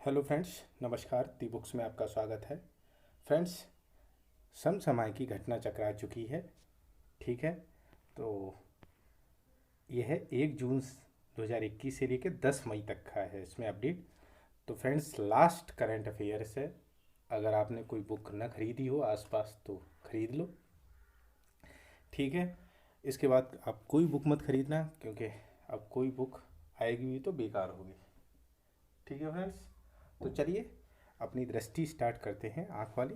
Hello friends, नमस्कार। दी books में आपका स्वागत है। फ्रेंड्स, समसमाय की घटना चक्रा चुकी है। ठीक है, तो यह 1 जून 2021 से लेकर 10 मई तक का है इसमें अपडेट। तो फ्रेंड्स, लास्ट करंट अफेयर्स है। अगर आपने कोई बुक न खरीदी हो आसपास तो खरीद लो। ठीक है, इसके बाद आप कोई बुक मत खरीदना, क्योंकि अब कोई बुक आएगी भी तो बेकार होगी। ठीक है फ्रेंड्स, तो चलिए अपनी दृष्टि स्टार्ट करते हैं, आँख वाली।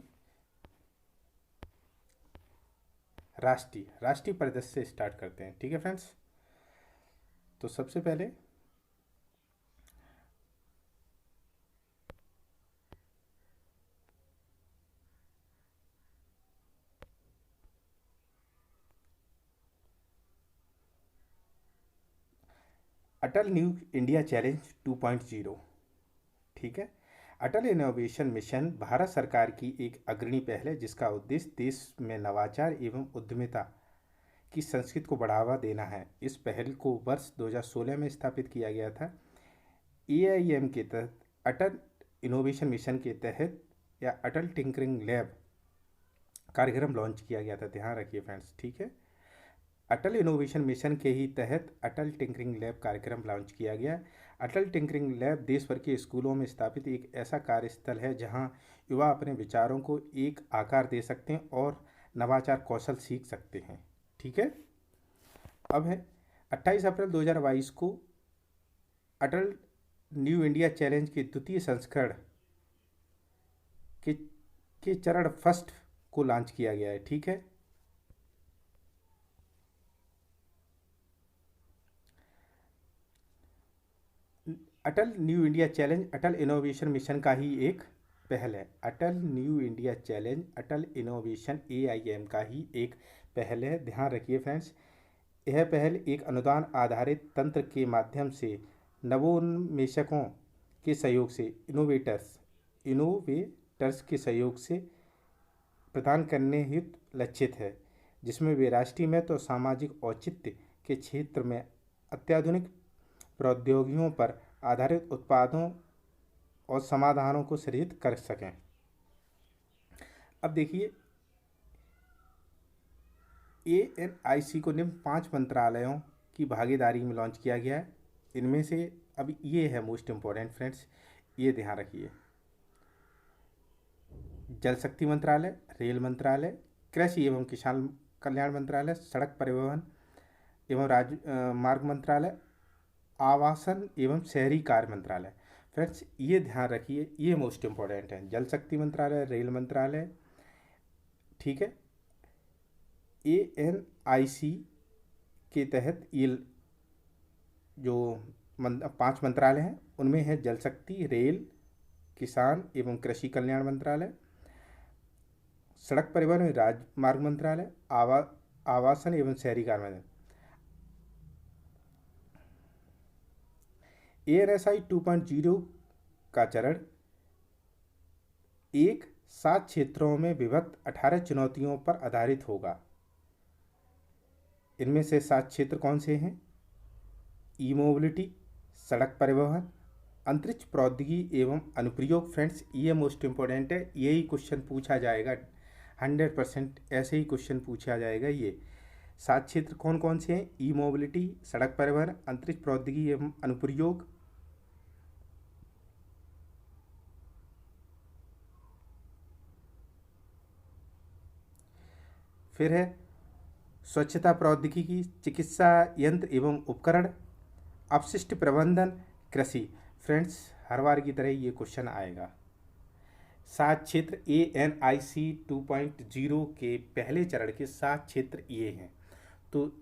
राष्ट्रीय राष्ट्रीय परिदृश्य से स्टार्ट करते हैं। ठीक है फ्रेंड्स, तो सबसे पहले अटल न्यू इंडिया चैलेंज 2.0। ठीक है, अटल इनोवेशन मिशन भारत सरकार की एक अग्रणी पहल है जिसका उद्देश्य देश में नवाचार एवं उद्यमिता की संस्कृति को बढ़ावा देना है। इस पहल को वर्ष 2016 में स्थापित किया गया था। एआईएम के तहत अटल इनोवेशन मिशन के तहत या अटल टिंकरिंग लैब कार्यक्रम लॉन्च किया गया था। ध्यान रखिए फ्रेंड्स। ठीक है, अटल इनोवेशन मिशन के ही तहत अटल टिंकरिंग लैब कार्यक्रम लॉन्च किया गया। अटल टिंकरिंग लैब देश भर के स्कूलों में स्थापित एक ऐसा कार्यस्थल है जहां युवा अपने विचारों को एक आकार दे सकते हैं और नवाचार कौशल सीख सकते हैं। ठीक है, अब है 28 अप्रैल 2022 को अटल न्यू इंडिया चैलेंज के द्वितीय संस्करण के चरण फर्स्ट को लॉन्च किया गया है। ठीक है, अटल न्यू इंडिया चैलेंज अटल इनोवेशन मिशन का ही एक पहल है। अटल न्यू इंडिया चैलेंज अटल इनोवेशन एआईएम का ही एक पहल है। ध्यान रखिए फ्रेंड्स, यह पहल एक अनुदान आधारित तंत्र के माध्यम से नवोन्मेषकों के सहयोग से इनोवेटर्स के सहयोग से प्रदान करने हेतु लक्षित है, जिसमें वे राष्ट्रीय महत्व और सामाजिक औचित्य के क्षेत्र में अत्याधुनिक प्रौद्योगिकियों पर आधारित उत्पादों और समाधानों को सृजित कर सकें। अब देखिए, एएनआईसी को निम्न 5 मंत्रालयों की भागीदारी में लॉन्च किया गया है। इनमें से अब ये है मोस्ट इम्पोर्टेंट फ्रेंड्स, ये ध्यान रखिए। जल शक्ति मंत्रालय, रेल मंत्रालय, कृषि एवं किसान कल्याण मंत्रालय, सड़क परिवहन एवं मार्ग मंत्रालय, आवासन एवं शहरी कार्य मंत्रालय। फ्रेंड्स, ये ध्यान रखिए, ये मोस्ट इम्पोर्टेंट है। जल शक्ति मंत्रालय, रेल मंत्रालय, ठीक है, एएनआईसी के तहत ये जो 5 मंत्रालय हैं उनमें है जल शक्ति, रेल, किसान एवं कृषि कल्याण मंत्रालय, सड़क परिवहन एवं राजमार्ग मंत्रालय, आवासन एवं शहरी कार्य मंत्रालय। एएनएसआई 2.0 का चरण एक 7 क्षेत्रों में विभक्त 18 चुनौतियों पर आधारित होगा। इनमें से 7 क्षेत्र कौन से हैं? ई मोबिलिटी, सड़क परिवहन, अंतरिक्ष प्रौद्योगिकी एवं अनुप्रयोग। फ्रेंड्स, ये मोस्ट इम्पोर्टेंट है, यही क्वेश्चन पूछा जाएगा 100%। ऐसे ही क्वेश्चन पूछा जाएगा। ये 7 क्षेत्र कौन कौन से हैं? ई मोबिलिटी, सड़क परिवहन, अंतरिक्ष प्रौद्योगिकी एवं अनुप्रयोग, फिर है स्वच्छता प्रौद्योगिकी, चिकित्सा यंत्र एवं उपकरण, अपशिष्ट प्रबंधन, कृषि। फ्रेंड्स, हर बार की तरह ये क्वेश्चन आएगा। 7 क्षेत्र एएनआईसी 2.0 के पहले चरण के 7 क्षेत्र ये हैं, तो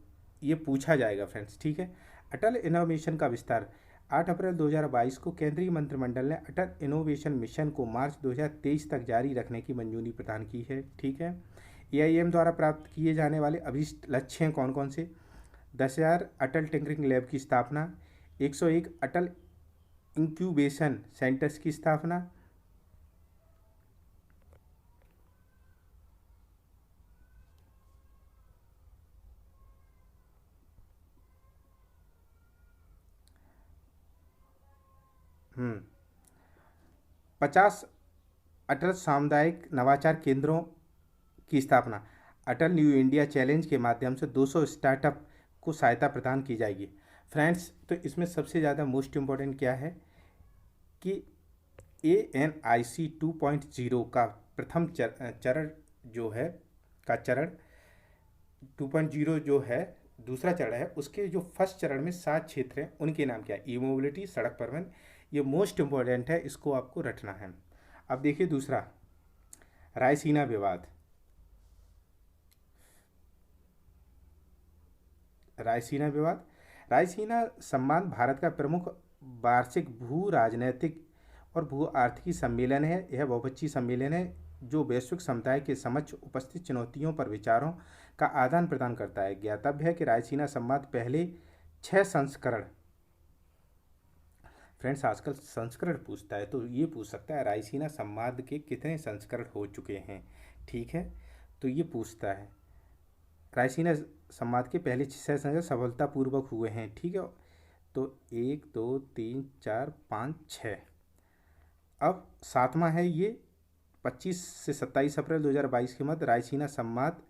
ये पूछा जाएगा फ्रेंड्स। ठीक है, अटल इनोवेशन का विस्तार 8 अप्रैल 2022 को केंद्रीय मंत्रिमंडल ने अटल इनोवेशन मिशन को मार्च 2023 तक जारी रखने की मंजूरी प्रदान की है। ठीक है, एआईएम द्वारा प्राप्त किए जाने वाले अभीष्ट लक्ष्य हैं कौन कौन से? 10,000 अटल टिंकरिंग लैब की स्थापना, 101 अटल इंक्यूबेशन सेंटर्स की स्थापना, 50 अटल सामुदायिक नवाचार केंद्रों की स्थापना। अटल न्यू इंडिया चैलेंज के माध्यम से 200 स्टार्टअप को सहायता प्रदान की जाएगी। फ्रेंड्स, तो इसमें सबसे ज़्यादा मोस्ट इम्पॉर्टेंट क्या है कि ANIC 2.0 का प्रथम चरण जो है का चरण 2.0 जो है दूसरा चरण है, उसके जो फर्स्ट चरण में 7 क्षेत्र हैं उनके नाम क्या है? ई मोबिलिटी, सड़क परिवहन, ये मोस्ट इम्पॉर्टेंट है, इसको आपको रटना है। अब देखिए दूसरा, रायसीना विवाद। रायसीना विवाद। रायसीना संवाद भारत का प्रमुख वार्षिक भू राजनैतिक और भू आर्थिक सम्मेलन है। यह बहुपक्षीय सम्मेलन है जो वैश्विक समुदाय के समक्ष उपस्थित चुनौतियों पर विचारों का आदान प्रदान करता है। ज्ञातव्य है कि रायसीना संवाद पहले 6 संस्करण, फ्रेंड्स आजकल संस्करण पूछता है तो ये पूछ सकता है रायसीना संवाद के कितने संस्करण हो चुके हैं, ठीक है, तो ये पूछता है। रायसीना संवाद के पहले 6 संस्करण सफलतापूर्वक हुए हैं, ठीक है, तो 1 2 3 4 5 6। अब 7वां है ये, 25 से 27 अप्रैल 2022 के मध्य रायसीना संवाद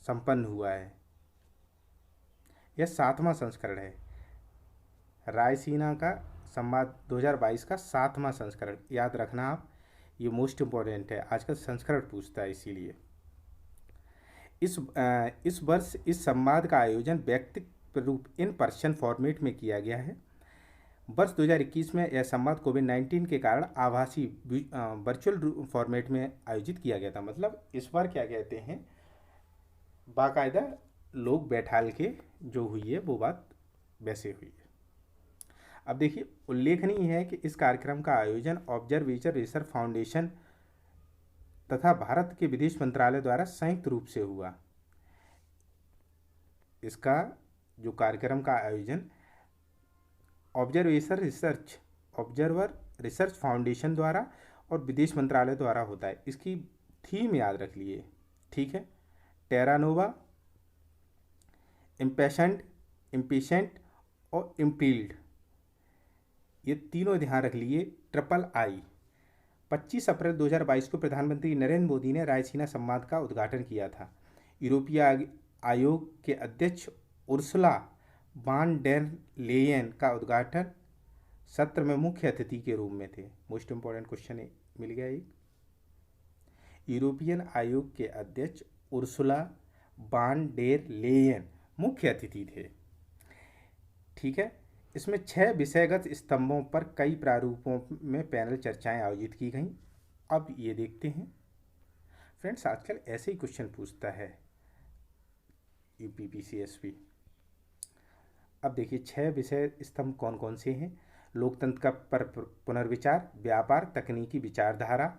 संपन्न हुआ है। यह 7वां संस्करण है, रायसीना का संवाद 2022 का 7वां संस्करण, याद रखना आप, ये मोस्ट इम्पॉर्टेंट है, आजकल संस्करण पूछता है इसीलिए। इस वर्ष इस संवाद का आयोजन व्यक्तिगत रूप इन पर्सन फॉर्मेट में किया गया है। वर्ष 2021 में यह संवाद कोविड-19 के कारण आभासी वर्चुअल फॉर्मेट में आयोजित किया गया था। मतलब इस बार क्या कहते हैं, बाकायदा लोग बैठाल के जो हुई है वो बात वैसे हुई है। अब देखिए, उल्लेखनीय है कि इस कार्यक्रम का आयोजन ऑब्जर्वेशन रिसर्च फाउंडेशन तथा भारत के विदेश मंत्रालय द्वारा संयुक्त रूप से हुआ। इसका जो कार्यक्रम का आयोजन ऑब्जर्वर रिसर्च फाउंडेशन द्वारा और विदेश मंत्रालय द्वारा होता है। इसकी थीम याद रख लिए, ठीक है, टेरा नोवा, इम्पेशेंट और इम्पील्ड, ये तीनों ध्यान रख लिए। III। 25 अप्रैल 2022 को प्रधानमंत्री नरेंद्र मोदी ने रायसीना संवाद का उद्घाटन किया था। यूरोपीय आयोग के अध्यक्ष उर्सुला वान डेर लेयन का उद्घाटन सत्र में मुख्य अतिथि के रूप में थे। मोस्ट इंपॉर्टेंट क्वेश्चन मिल गया एक। यूरोपियन आयोग के अध्यक्ष उर्सुला वान डेर लेयन मुख्य अतिथि थे, ठीक है। इसमें 6 विषयगत स्तंभों पर कई प्रारूपों में पैनल चर्चाएं आयोजित की गईं। अब ये देखते हैं फ्रेंड्स, आजकल ऐसे ही क्वेश्चन पूछता है UPPCSP। अब देखिए 6 विषय स्तंभ कौन कौन से हैं? लोकतंत्र पर पुनर्विचार, व्यापार, तकनीकी विचारधारा,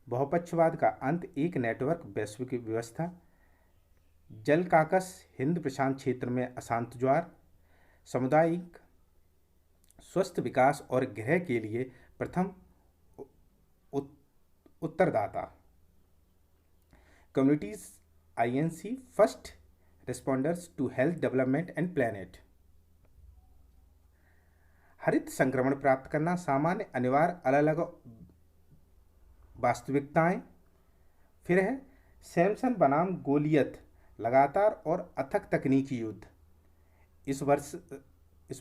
बहुपक्षवाद का अंत, एक नेटवर्क वैश्विक व्यवस्था, जल काकस, हिंद प्रशांत क्षेत्र में अशांत ज्वार, सामुदायिक स्वस्थ विकास और गृह के लिए प्रथम उत्तरदाता, communities INC first responders to health development and planet, हरित संक्रमण प्राप्त करना, सामान्य अनिवार्य अलग अलग वास्तविकताएं, फिर है सैमसन बनाम गोलियत, लगातार और अथक तकनीकी युद्ध। इस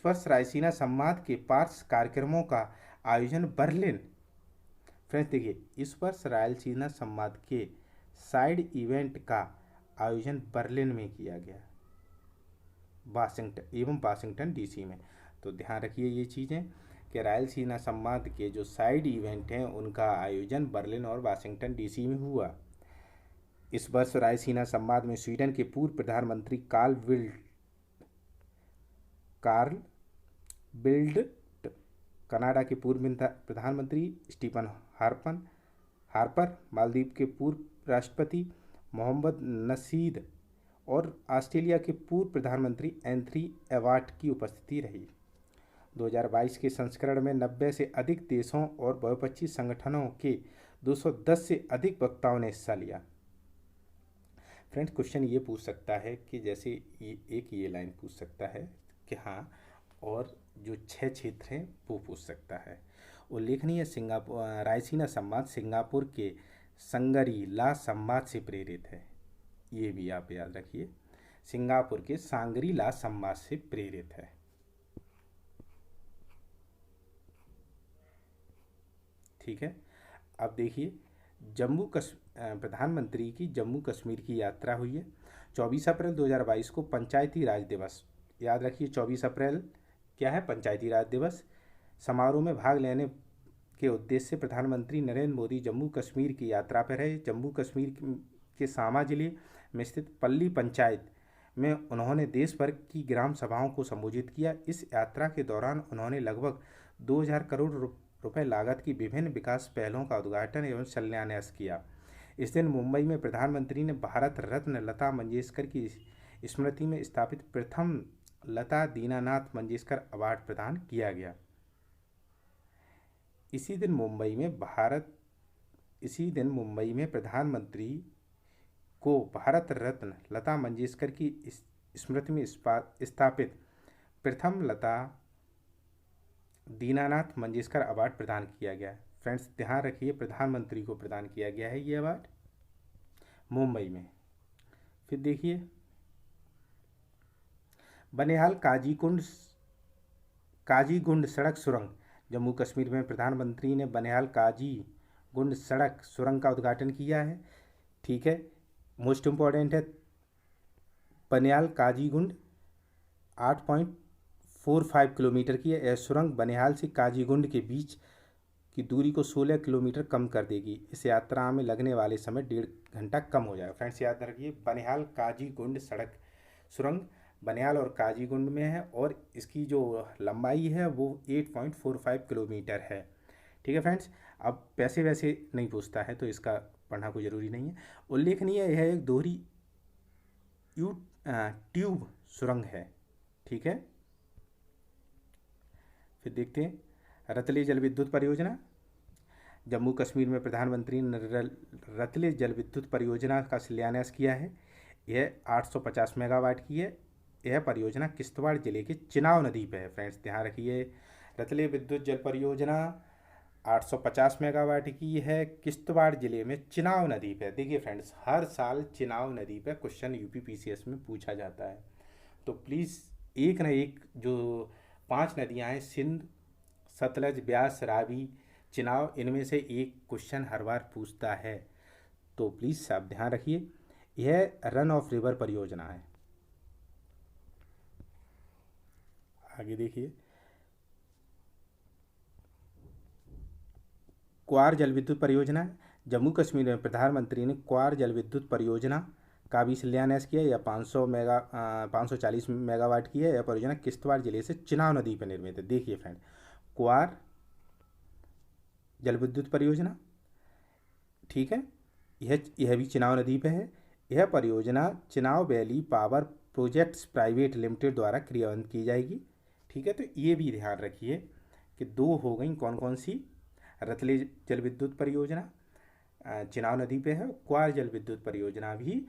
वर्ष रायसीना संवाद के पार्श्व कार्यक्रमों का आयोजन बर्लिन, फ्रेंड्स देखिए इस वर्ष रायसीना संवाद के साइड इवेंट का आयोजन बर्लिन में किया गया, वाशिंगटन DC में। तो ध्यान रखिए ये चीज़ें कि रायसीना संवाद के जो साइड इवेंट हैं उनका आयोजन बर्लिन और वाशिंगटन DC में हुआ। इस वर्ष रायसीना संवाद में स्वीडन के पूर्व प्रधानमंत्री कार्ल बिल्ड, कनाडा के पूर्व प्रधानमंत्री स्टीफन हार्पर, मालदीव के पूर्व राष्ट्रपति मोहम्मद नशीद और ऑस्ट्रेलिया के पूर्व प्रधानमंत्री एंथनी एबॉट की उपस्थिति रही। 2022 के संस्करण में 90 से अधिक देशों और बहुपक्षीय संगठनों के 210 से अधिक वक्ताओं ने हिस्सा लिया। फ्रेंड्स क्वेश्चन ये पूछ सकता है कि जैसे ये लाइन पूछ सकता है कि हाँ और जो 6 क्षेत्र हैं वो पूछ सकता है। उल्लेखनीय सिंगापुर रायसीना संवाद सिंगापुर के संगरी ला संवाद से प्रेरित है। ये भी आप याद रखिए, सिंगापुर के सांगरी ला संवाद से प्रेरित है। ठीक है। अब देखिए, प्रधानमंत्री की जम्मू कश्मीर की यात्रा हुई है। 24 अप्रैल 2022 को पंचायती राज दिवस, याद रखिए 24 अप्रैल क्या है, पंचायती राज दिवस। समारोह में भाग लेने के उद्देश्य से प्रधानमंत्री नरेंद्र मोदी जम्मू कश्मीर की यात्रा पर रहे। जम्मू कश्मीर के सामा जिले में स्थित पल्ली पंचायत में उन्होंने देश भर की ग्राम सभाओं को संबोधित किया। इस यात्रा के दौरान उन्होंने लगभग 2000 करोड़ रुपए लागत की विभिन्न विकास पहलों का उद्घाटन एवं शिलान्यास किया। इस दिन मुंबई में प्रधानमंत्री ने भारत रत्न लता मंगेशकर की स्मृति में स्थापित प्रथम लता दीनानाथ मंगेशकर अवार्ड प्रदान किया गया। इसी दिन मुंबई में प्रधानमंत्री को भारत रत्न लता मंगेशकर की स्मृति में स्थापित प्रथम लता दीनानाथ मंगेशकर अवार्ड प्रदान किया गया। फ्रेंड्स ध्यान रखिए, प्रधानमंत्री को प्रदान किया गया है ये अवार्ड मुंबई में। फिर देखिए, बनिहाल काजीगुंड सड़क सुरंग, जम्मू कश्मीर में प्रधानमंत्री ने बनिहाल काजीगुंड सड़क सुरंग का उद्घाटन किया है। ठीक है, मोस्ट इम्पॉर्टेंट है, बनिहाल काजीगुंड 8.45 किलोमीटर की है। यह सुरंग बनिहाल से काजीगुंड के बीच की दूरी को 16 किलोमीटर कम कर देगी। इस यात्रा में लगने वाले समय 1.5 घंटा कम हो जाएगा। फ्रेंड्स याद रखिए, बनिहाल काजीगुंड सड़क सुरंग बनिहाल और काजीगुंड में है और इसकी जो लंबाई है वो 8.45 किलोमीटर है। ठीक है फ्रेंड्स, अब पैसे वैसे नहीं पूछता है तो इसका पढ़ना कोई ज़रूरी नहीं है। उल्लेखनीय यह एक दोहरी ट्यूब सुरंग है। ठीक है, फिर देखते हैं रतले जल विद्युत परियोजना। जम्मू कश्मीर में प्रधानमंत्री ने रतले जल विद्युत परियोजना का शिलान्यास किया है। यह 850 मेगावाट की है। यह परियोजना किश्तवाड़ जिले के चिनाव नदी पर है। फ्रेंड्स ध्यान रखिए, रतले विद्युत जल परियोजना 850 मेगावाट की है, किश्तवाड़ जिले में चिनाव नदी पे। देखिए फ्रेंड्स, हर साल चिनाव नदी पे क्वेश्चन यूपी पीसीएस में पूछा जाता है, तो प्लीज़ एक ना एक जो 5 नदियाँ हैं, सिंध, सतलज, ब्यास, रावी, चिनाव, इनमें से एक क्वेश्चन हर बार पूछता है, तो प्लीज़ आप ध्यान रखिए। यह रन ऑफ रिवर परियोजना है। आगे देखिए, क्वार जल विद्युत परियोजना है। जम्मू कश्मीर में प्रधानमंत्री ने क्वार जल विद्युत परियोजना का भी शिलान्यास किया। यह 540 मेगावाट की है। यह परियोजना किश्तवाड़ जिले से चिनाव नदी पर निर्मित है। देखिए फ्रेंड, क्वार जल विद्युत परियोजना, ठीक है, यह भी चिनाव नदी पे है। यह परियोजना Chenab valley power projects private limited द्वारा क्रियान्वित की जाएगी। ठीक है, तो ये भी ध्यान रखिए कि 2 हो गई कौन कौन सी, रतले जल विद्युत परियोजना चिनाव नदी पे है, क्वार जल विद्युत परियोजना भी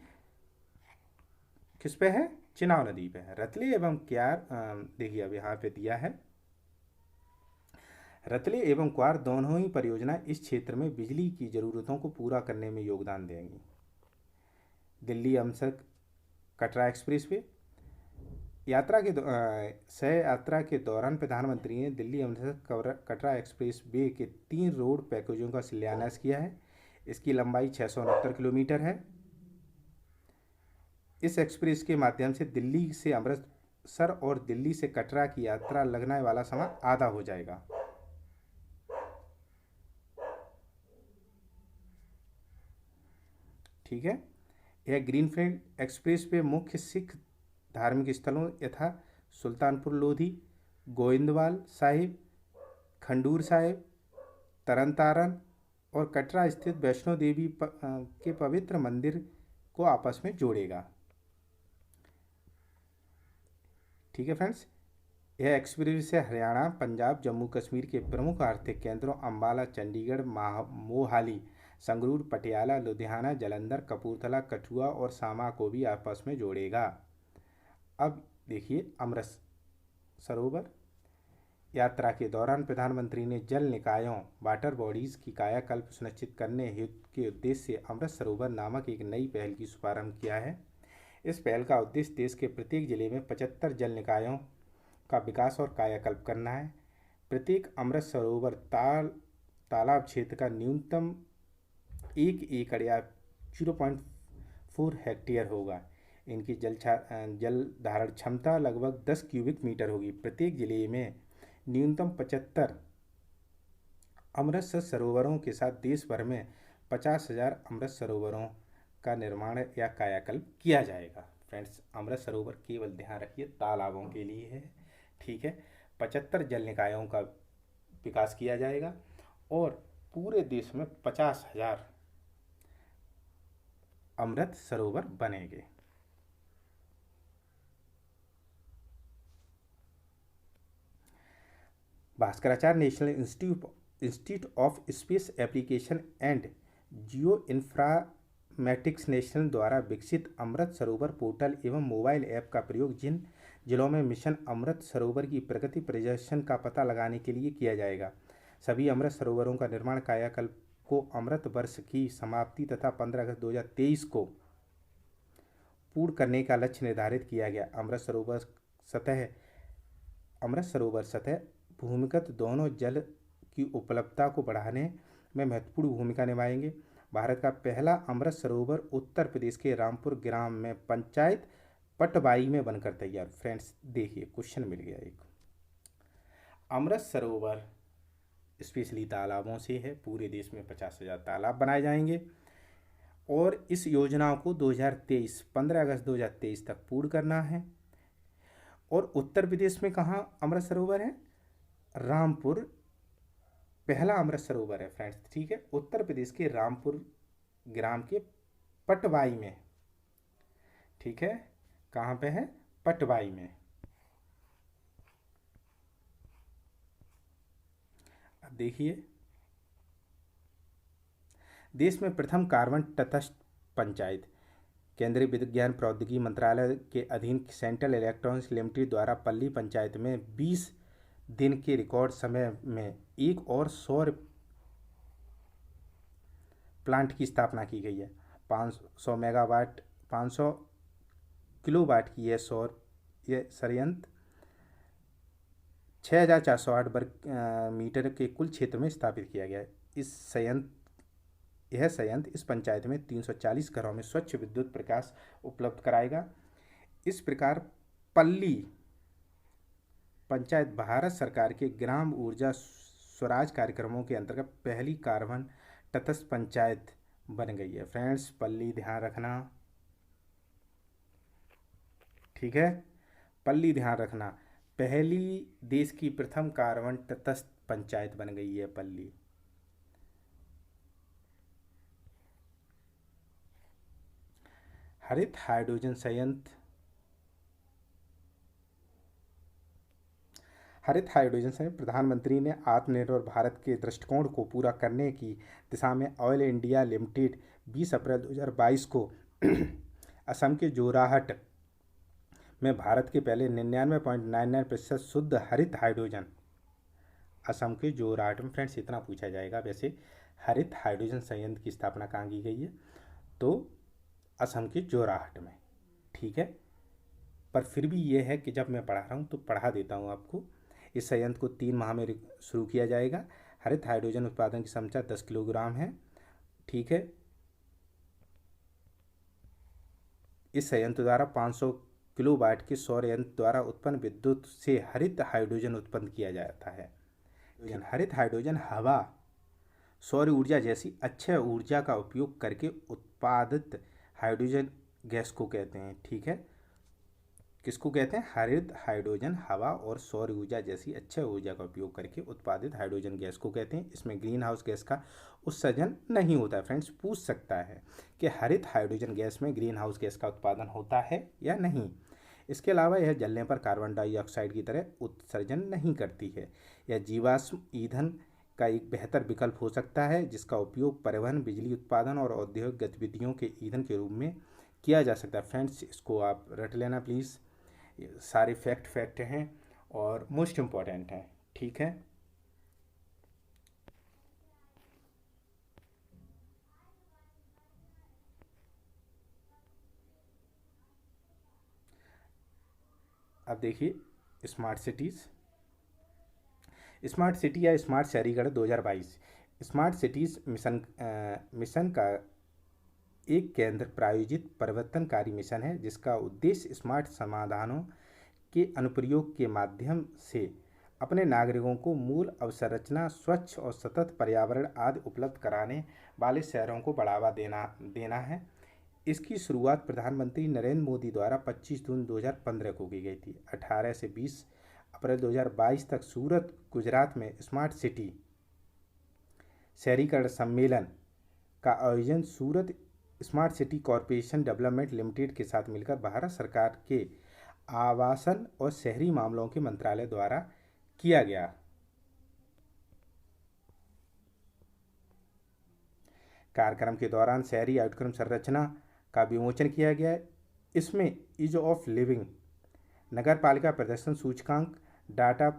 किस पे है, चिनाव नदी पे है। रतले एवं क्यार, देखिए अब यहाँ पे दिया है, रतले एवं क्वार दोनों ही परियोजना इस क्षेत्र में बिजली की ज़रूरतों को पूरा करने में योगदान देंगी। दिल्ली अमृतसर कटरा एक्सप्रेस वे सह यात्रा के दौरान प्रधानमंत्री ने दिल्ली अमृतसर कटरा एक्सप्रेस वे के 3 रोड पैकेजों का शिलान्यास किया है। इसकी लंबाई 669 किलोमीटर है। इस एक्सप्रेस के माध्यम से दिल्ली से अमृतसर और दिल्ली से कटरा की यात्रा लगने वाला समय आधा हो जाएगा। ठीक है, यह ग्रीनफील्ड एक्सप्रेस वे मुख्य सिख धार्मिक स्थलों यथा सुल्तानपुर लोधी, गोविंदवाल साहिब, खंडूर साहिब, तरन तारन और कटरा स्थित वैष्णो देवी के पवित्र मंदिर को आपस में जोड़ेगा। ठीक है फ्रेंड्स, यह एक्सप्रेस से हरियाणा, पंजाब, जम्मू कश्मीर के प्रमुख आर्थिक केंद्रों अंबाला, चंडीगढ़, मोहाली, संगरूर, पटियाला, लुधियाना, जालंधर, कपूरथला, कठुआ और सामा को भी आपस में जोड़ेगा। अब देखिए अमृत सरोवर, यात्रा के दौरान प्रधानमंत्री ने जल निकायों वाटर बॉडीज की कायाकल्प सुनिश्चित करने हेतु के उद्देश्य से अमृत सरोवर नामक एक नई पहल की शुभारंभ किया है। इस पहल का उद्देश्य देश के प्रत्येक जिले में 75 जल निकायों का विकास और कायाकल्प करना है। प्रत्येक अमृत सरोवर तालाब क्षेत्र का न्यूनतम 1 एकड़ या 0.4 हेक्टेयर होगा। इनकी जल धारण क्षमता लगभग 10 क्यूबिक मीटर होगी। प्रत्येक जिले में न्यूनतम 75 अमृत सरोवरों के साथ देश भर में 50,000 अमृत सरोवरों का निर्माण या कायाकल्प किया जाएगा। फ्रेंड्स, अमृत सरोवर केवल ध्यान रखिए तालाबों के लिए है, ठीक है। 75 जल निकायों का विकास किया जाएगा और पूरे देश में 50,000 अमृत सरोवर बनेंगे। Bhaskaracharya national institute of space application and geo informatics national द्वारा विकसित अमृत सरोवर पोर्टल एवं मोबाइल ऐप का प्रयोग जिन जिलों में मिशन अमृत सरोवर की प्रगति प्रदर्शन का पता लगाने के लिए किया जाएगा। सभी अमृत सरोवरों का निर्माण कायाकल्प को अमृत वर्ष की समाप्ति तथा 15 अगस्त 2023 को पूर्ण करने का लक्ष्य निर्धारित किया गया। अमृत सरोवर सतह भूमिगत दोनों जल की उपलब्धता को बढ़ाने में महत्वपूर्ण भूमिका निभाएंगे। भारत का पहला अमृत सरोवर उत्तर प्रदेश के रामपुर ग्राम में पंचायत पटवाई में बनकर तैयार। फ्रेंड्स, देखिए क्वेश्चन मिल गया एक। अमृत सरोवर स्पेशली तालाबों से है। पूरे देश में 50,000 तालाब बनाए जाएंगे और इस योजना को 15 अगस्त 2023 तक पूर्ण करना है। और उत्तर प्रदेश में कहाँ अमृत सरोवर है? रामपुर पहला अमृत सरोवर है फ्रेंड्स, ठीक है। उत्तर प्रदेश के रामपुर ग्राम के पटवाई में, ठीक है। कहाँ पे है? पटवाई में। अब देखिए, देश में प्रथम कार्बन तटस्थ पंचायत केंद्रीय विज्ञान प्रौद्योगिकी मंत्रालय के अधीन सेंट्रल इलेक्ट्रॉनिक्स लिमिटेड द्वारा पल्ली पंचायत में 20 दिन के रिकॉर्ड समय में एक और सौर प्लांट की स्थापना की गई है। 500 किलोवाट की यह संयंत्र 6,408 वर्ग मीटर के कुल क्षेत्र में स्थापित किया गया है। यह संयंत्र इस पंचायत में 340 घरों में स्वच्छ विद्युत प्रकाश उपलब्ध कराएगा। इस प्रकार पल्ली पंचायत भारत सरकार के ग्राम ऊर्जा स्वराज कार्यक्रमों के अंतर्गत पहली कार्बन तटस्थ पंचायत बन गई है। फ्रेंड्स, पल्ली ध्यान रखना, ठीक है। पल्ली ध्यान रखना, पहली देश की प्रथम कार्बन तटस्थ पंचायत बन गई है पल्ली। हरित हाइड्रोजन संयंत्र प्रधानमंत्री ने आत्मनिर्भर भारत के दृष्टिकोण को पूरा करने की दिशा में ऑयल इंडिया लिमिटेड 20 अप्रैल 2022 को असम के जोरहाट में भारत के पहले 99.99% शुद्ध हरित हाइड्रोजन, असम के जोरहाट में, फ्रेंड्स इतना पूछा जाएगा वैसे, हरित हाइड्रोजन संयंत्र की स्थापना कहाँ की गई है? तो असम के जोरहाट में, ठीक है। पर फिर भी ये है कि जब मैं पढ़ा रहा हूँ तो पढ़ा देता हूँ आपको। इस संयंत्र को 3 माह में शुरू किया जाएगा। हरित हाइड्रोजन उत्पादन की क्षमता 10 किलोग्राम है, ठीक है। इस संयंत्र द्वारा 500 किलोवाट के सौर यंत्र द्वारा उत्पन्न विद्युत से हरित हाइड्रोजन उत्पन्न किया जाता है। हरित हाइड्रोजन हवा, सौर ऊर्जा जैसी अक्षय ऊर्जा का उपयोग करके उत्पादित हाइड्रोजन गैस को कहते हैं, ठीक है। किसको कहते हैं? हरित हाइड्रोजन हवा और सौर ऊर्जा जैसी अक्षय ऊर्जा का उपयोग करके उत्पादित हाइड्रोजन गैस को कहते हैं। इसमें ग्रीन हाउस गैस का उत्सर्जन नहीं होता है। फ्रेंड्स, पूछ सकता है कि हरित हाइड्रोजन गैस में ग्रीन हाउस गैस का उत्पादन होता है या नहीं। इसके अलावा यह जलने पर कार्बन डाइऑक्साइड की तरह उत्सर्जन नहीं करती है। यह जीवाश्म ईंधन का एक बेहतर विकल्प हो सकता है जिसका उपयोग परिवहन, बिजली उत्पादन और औद्योगिक गतिविधियों के ईंधन के रूप में किया जा सकता है। फ्रेंड्स, इसको आप रट लेना प्लीज़। सारे फैक्ट हैं और मोस्ट इम्पॉर्टेंट हैं, ठीक है। अब देखिए स्मार्ट सिटीज़, स्मार्ट सिटी या स्मार्ट शहरीकरण 2022 स्मार्ट सिटीज़ मिशन का एक केंद्र प्रायोजित परिवर्तनकारी मिशन है जिसका उद्देश्य स्मार्ट समाधानों के अनुप्रयोग के माध्यम से अपने नागरिकों को मूल अवसंरचना, स्वच्छ और सतत पर्यावरण आदि उपलब्ध कराने वाले शहरों को बढ़ावा देना देना है। इसकी शुरुआत प्रधानमंत्री नरेंद्र मोदी द्वारा 25 जून 2015 को की गई थी। 18 से 20 अप्रैल 2022 तक सूरत, गुजरात में स्मार्ट सिटी शहरीकरण सम्मेलन का आयोजन Surat smart city corporation development limited के साथ मिलकर भारत सरकार के आवासन और शहरी मामलों के मंत्रालय द्वारा किया गया। कार्यक्रम के दौरान शहरी आउटक्रम संरचना का विमोचन किया गया। इसमें ईज ऑफ लिविंग, नगर पालिका प्रदर्शन सूचकांक, डाटा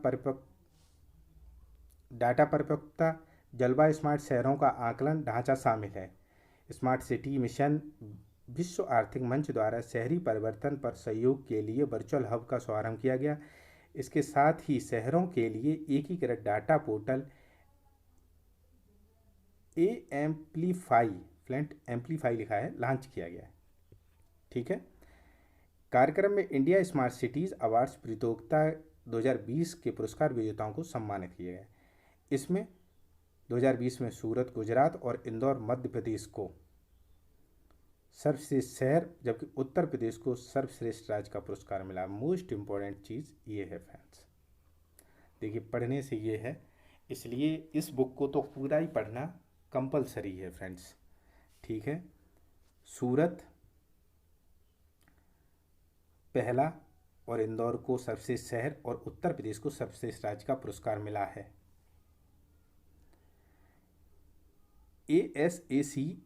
परिपक्वता, जलवायु स्मार्ट शहरों का आकलन ढांचा शामिल है। स्मार्ट सिटी मिशन विश्व आर्थिक मंच द्वारा शहरी परिवर्तन पर सहयोग के लिए वर्चुअल हब का शुभारंभ किया गया। इसके साथ ही शहरों के लिए एकीकृत डाटा पोर्टल एम्प्लीफाई लिखा है, लॉन्च किया गया। ठीक है। कार्यक्रम में इंडिया स्मार्ट सिटीज़ अवार्ड्स प्रतियोगिता 2020 के पुरस्कार विजेताओं को सम्मानित किया गया। इसमें 2020 में सूरत, गुजरात और इंदौर मध्य प्रदेश को सर्वश्रेष्ठ शहर, जबकि उत्तर प्रदेश को सर्वश्रेष्ठ राज्य का पुरस्कार मिला। मोस्ट इम्पॉर्टेंट चीज़ ये है फ्रेंड्स। देखिए पढ़ने से ये है, इसलिए इस बुक को तो पूरा ही पढ़ना कंपलसरी है फ्रेंड्स। ठीक है। सूरत पहला और इंदौर को सर्वश्रेष्ठ शहर और उत्तर प्रदेश को सर्वश्रेष्ठ राज्य का पुरस्कार मिला है। ASAC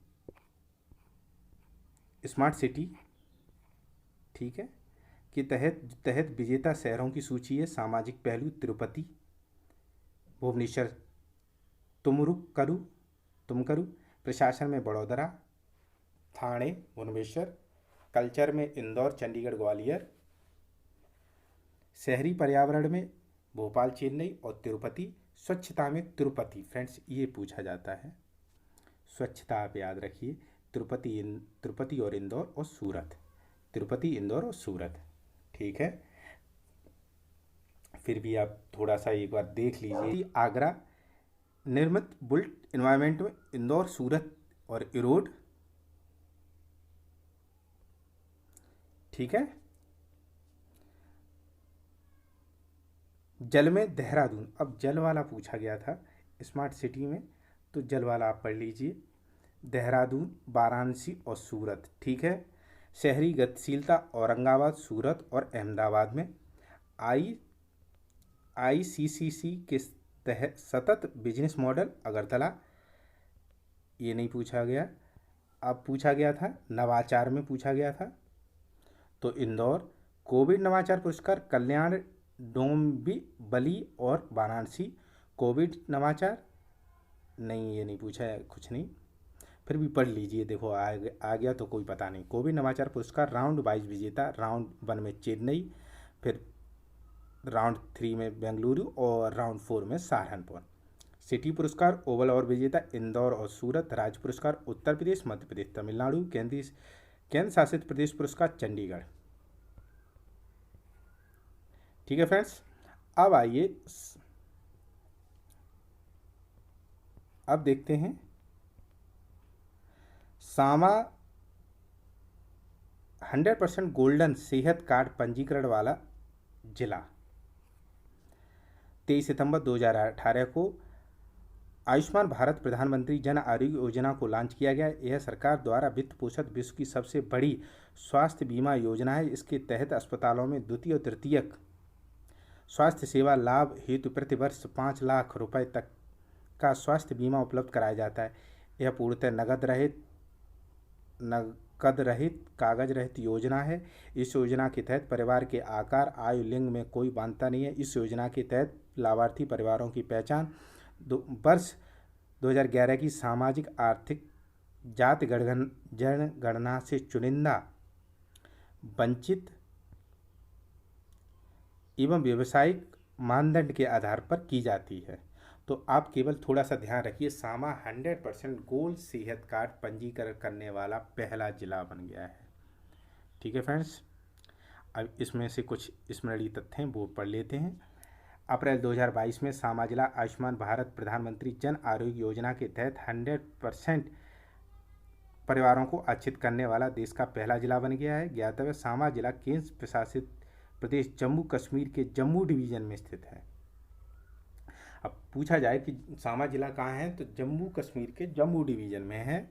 स्मार्ट सिटी, ठीक है, के तहत विजेता शहरों की सूची है। सामाजिक पहलू तिरुपति, भुवनेश्वर, तुमकरू, प्रशासन में बड़ोदरा, ठाणे, भुवनेश्वर, कल्चर में इंदौर, चंडीगढ़, ग्वालियर, शहरी पर्यावरण में भोपाल, चेन्नई और तिरुपति, स्वच्छता में तिरुपति। फ्रेंड्स ये पूछा जाता है, स्वच्छता आप याद रखिए, तिरुपति और इंदौर और सूरत, तिरुपति, इंदौर और सूरत। ठीक है। फिर भी आप थोड़ा सा एक बार देख लीजिए। आगरा निर्मित बुल्ट एनवायरनमेंट में इंदौर, सूरत और इरोड। ठीक है। जल में देहरादून, अब जल वाला पूछा गया था स्मार्ट सिटी में, तो जल वाला आप पढ़ लीजिए। देहरादून, वाराणसी और सूरत। ठीक है। शहरी गतिशीलता औरंगाबाद, सूरत और अहमदाबाद में। ICCC के तहत सतत बिजनेस मॉडल अगरतला, ये नहीं पूछा गया। अब पूछा गया था नवाचार में पूछा गया था, तो इंदौर। कोविड नवाचार पुरस्कार कल्याण, डोंबिवली और वाराणसी। कोविड नवाचार नहीं, ये नहीं पूछा है, कुछ नहीं। फिर भी पढ़ लीजिए, देखो आ गया तो कोई पता नहीं। कोविड नवाचार पुरस्कार राउंड 22 विजेता, राउंड 1 में चेन्नई, फिर राउंड 3 में बेंगलुरु और राउंड 4 में सहारनपुर। सिटी पुरस्कार ओवल और विजेता इंदौर और सूरत। राज्य पुरस्कार उत्तर प्रदेश, मध्य प्रदेश, तमिलनाडु। केंद्र शासित प्रदेश पुरस्कार चंडीगढ़। ठीक है फ्रेंड्स। अब आइए, अब देखते हैं सामा 100% गोल्डन सेहत कार्ड पंजीकरण वाला जिला। 23 सितंबर 2018 को आयुष्मान भारत प्रधानमंत्री जन आरोग्य योजना को लॉन्च किया गया। यह सरकार द्वारा वित्त पोषित विश्व की सबसे बड़ी स्वास्थ्य बीमा योजना है। इसके तहत अस्पतालों में द्वितीय और तृतीयक स्वास्थ्य सेवा लाभ हेतु प्रतिवर्ष 5 लाख रुपए तक का स्वास्थ्य बीमा उपलब्ध कराया जाता है। यह पूर्णतः नकद रहित, कागज रहित योजना है। इस योजना के तहत परिवार के आकार, आयु, लिंग में कोई बांधता नहीं है। इस योजना के तहत लाभार्थी परिवारों की पहचान। वर्ष 2011 की सामाजिक आर्थिक जाति जनगणना से चुनिंदा, वंचित एवं व्यावसायिक मानदंड के आधार पर की जाती है। तो आप केवल थोड़ा सा ध्यान रखिए, सामा 100% गोल्ड सेहत कार्ड पंजीकरण करने वाला पहला जिला बन गया है। ठीक है फ्रेंड्स, अब इसमें से कुछ स्मरणीय तथ्य हैं वो पढ़ लेते हैं। अप्रैल 2022 में सामा जिला आयुष्मान भारत प्रधानमंत्री जन आरोग्य योजना के तहत 100% परिवारों को आच्छित करने वाला देश का पहला जिला बन गया है। ज्ञातव्य सामा जिला केंद्र प्रशासित प्रदेश जम्मू कश्मीर के जम्मू डिवीज़न में स्थित है। अब पूछा जाए कि सामा जिला कहाँ है, तो जम्मू कश्मीर के जम्मू डिवीज़न में है।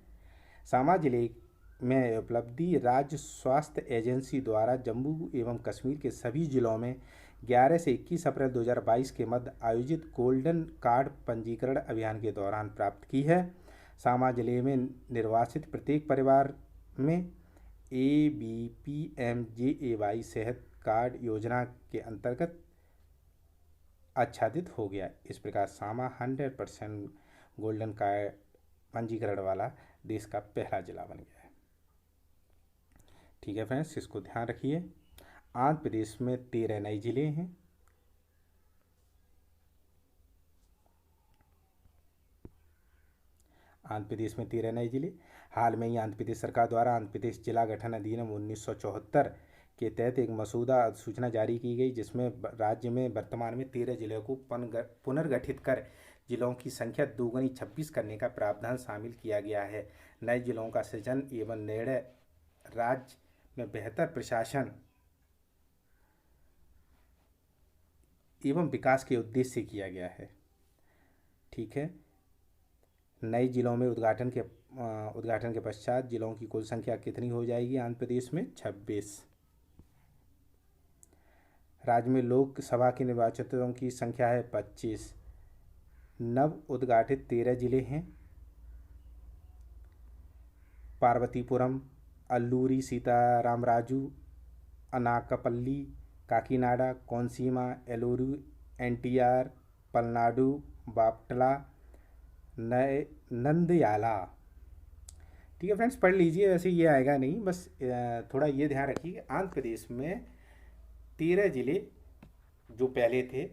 सामा जिले में उपलब्धि राज्य स्वास्थ्य एजेंसी द्वारा जम्मू एवं कश्मीर के सभी जिलों में 11 से 21 अप्रैल 2022 के मध्य आयोजित गोल्डन कार्ड पंजीकरण अभियान के दौरान प्राप्त की है। सामा जिले में निर्वासित प्रत्येक परिवार में ABPMJAY सेहत कार्ड योजना के अंतर्गत आच्छादित हो गया। इस प्रकार सामा 100% गोल्डन कार्ड पंजीकरण वाला देश का पहला जिला बन गया है। ठीक है फ्रेंड्स, इसको ध्यान रखिए। आंध्र प्रदेश में 13 नए जिले हैं। आंध्र प्रदेश में 13 नए जिले। हाल में ही आंध्र प्रदेश सरकार द्वारा आंध्र प्रदेश जिला गठन अधिनियम 1974 के तहत एक मसूदा अधिसूचना जारी की गई, जिसमें राज्य में वर्तमान में 13 जिलों को पुनर्गठित कर जिलों की संख्या दोगुनी 26 करने का प्रावधान शामिल किया गया है। नए जिलों का सृजन एवं निर्णय राज्य में बेहतर प्रशासन एवं विकास के उद्देश्य से किया गया है। ठीक है, नए जिलों में उद्घाटन के पश्चात जिलों की कुल संख्या कितनी हो जाएगी आंध्र प्रदेश में? 26। राज्य में लोकसभा के निर्वाचितों की संख्या है 25। नव उद्घाटित 13 जिले हैं। पार्वतीपुरम, अल्लूरी सीतारामराजू, अनाकापल्ली, काकीनाडा, कोनसीमा, एलोरू, NTR, पलनाडु, बापटला, नंदयाला। ठीक है फ्रेंड्स, पढ़ लीजिए, वैसे ये आएगा नहीं, बस थोड़ा ये ध्यान रखिए कि आंध्र प्रदेश में 13 जिले जो पहले थे,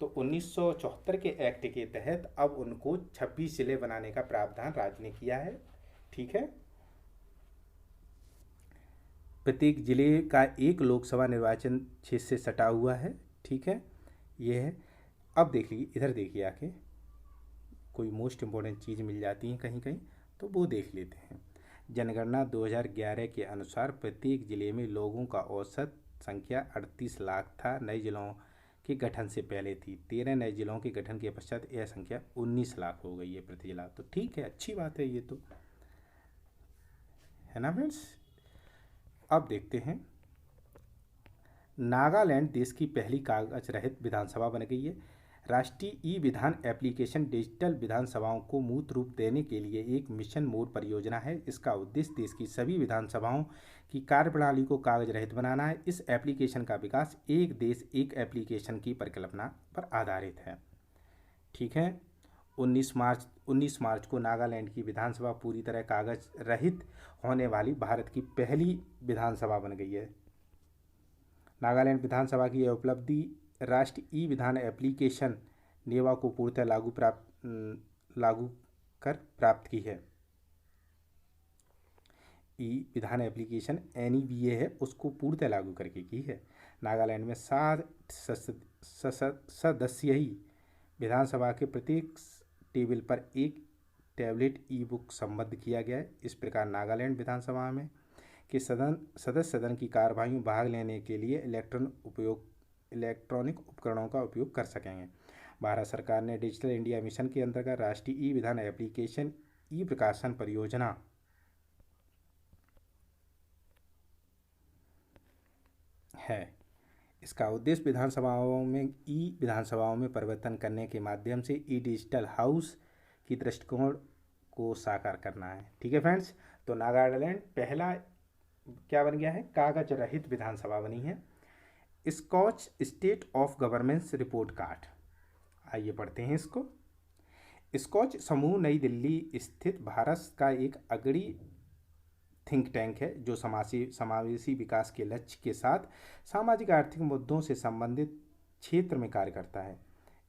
तो 1974 के एक्ट के तहत अब उनको 26 जिले बनाने का प्रावधान राज्य ने किया है। ठीक है, प्रत्येक जिले का एक लोकसभा निर्वाचन क्षेत्र से सटा हुआ है। ठीक है, ये है। अब देख लीजिए, इधर देखिए आके कोई मोस्ट इम्पोर्टेंट चीज़ मिल जाती है कहीं कहीं, तो वो देख लेते हैं। जनगणना 2011 के अनुसार प्रत्येक जिले में लोगों का औसत संख्या 38 लाख था। नए जिलों के गठन से पहले थी। 13 नए जिलों के गठन के पश्चात यह संख्या 19 लाख हो गई है प्रति जिला। तो ठीक है, अच्छी बात है ये, तो है ना फ्रेंड्स। अब देखते हैं, नागालैंड देश की पहली कागज रहित विधानसभा बन गई है। राष्ट्रीय ई विधान एप्लीकेशन डिजिटल विधानसभाओं को मूर्त रूप देने के लिए एक मिशन मोड परियोजना है। इसका उद्देश्य देश की सभी विधानसभाओं की कार्यप्रणाली को कागज रहित बनाना है। इस एप्लीकेशन का विकास एक देश एक एप्लीकेशन की परिकल्पना पर आधारित है। ठीक है, 19 मार्च को नागालैंड की विधानसभा पूरी तरह कागज रहित होने वाली भारत की पहली विधानसभा बन गई है। नागालैंड विधानसभा की यह उपलब्धि राष्ट्रीय ई विधान एप्लीकेशन नेवा को पूर्णतः लागू कर प्राप्त की है। ई विधान एप्लीकेशन NEVA है, उसको पूर्णतः लागू करके की है। नागालैंड में 7 सदस्यीय विधानसभा के प्रत्येक टेबल पर एक टैबलेट ई-बुक संबद्ध किया गया है। इस प्रकार नागालैंड विधानसभा में के सदस्य सदन की कार्यवाही में भाग लेने के लिए इलेक्ट्रॉनिक उपकरणों का उपयोग कर सकेंगे। भारत सरकार ने डिजिटल इंडिया मिशन के अंतर्गत राष्ट्रीय ई विधान एप्लीकेशन ई प्रकाशन परियोजना है। इसका उद्देश्य विधानसभाओं में परिवर्तन करने के माध्यम से ई डिजिटल हाउस की दृष्टिकोण को साकार करना है। ठीक है फ्रेंड्स, तो नागालैंड पहला क्या बन गया है? कागज रहित विधानसभा बनी है। Scotch state of governance report card, आइए पढ़ते हैं इसको। स्कॉच समूह नई दिल्ली स्थित भारत का एक अग्रणी थिंक टैंक है जो समावेशी विकास के लक्ष्य के साथ सामाजिक आर्थिक मुद्दों से संबंधित क्षेत्र में कार्य करता है।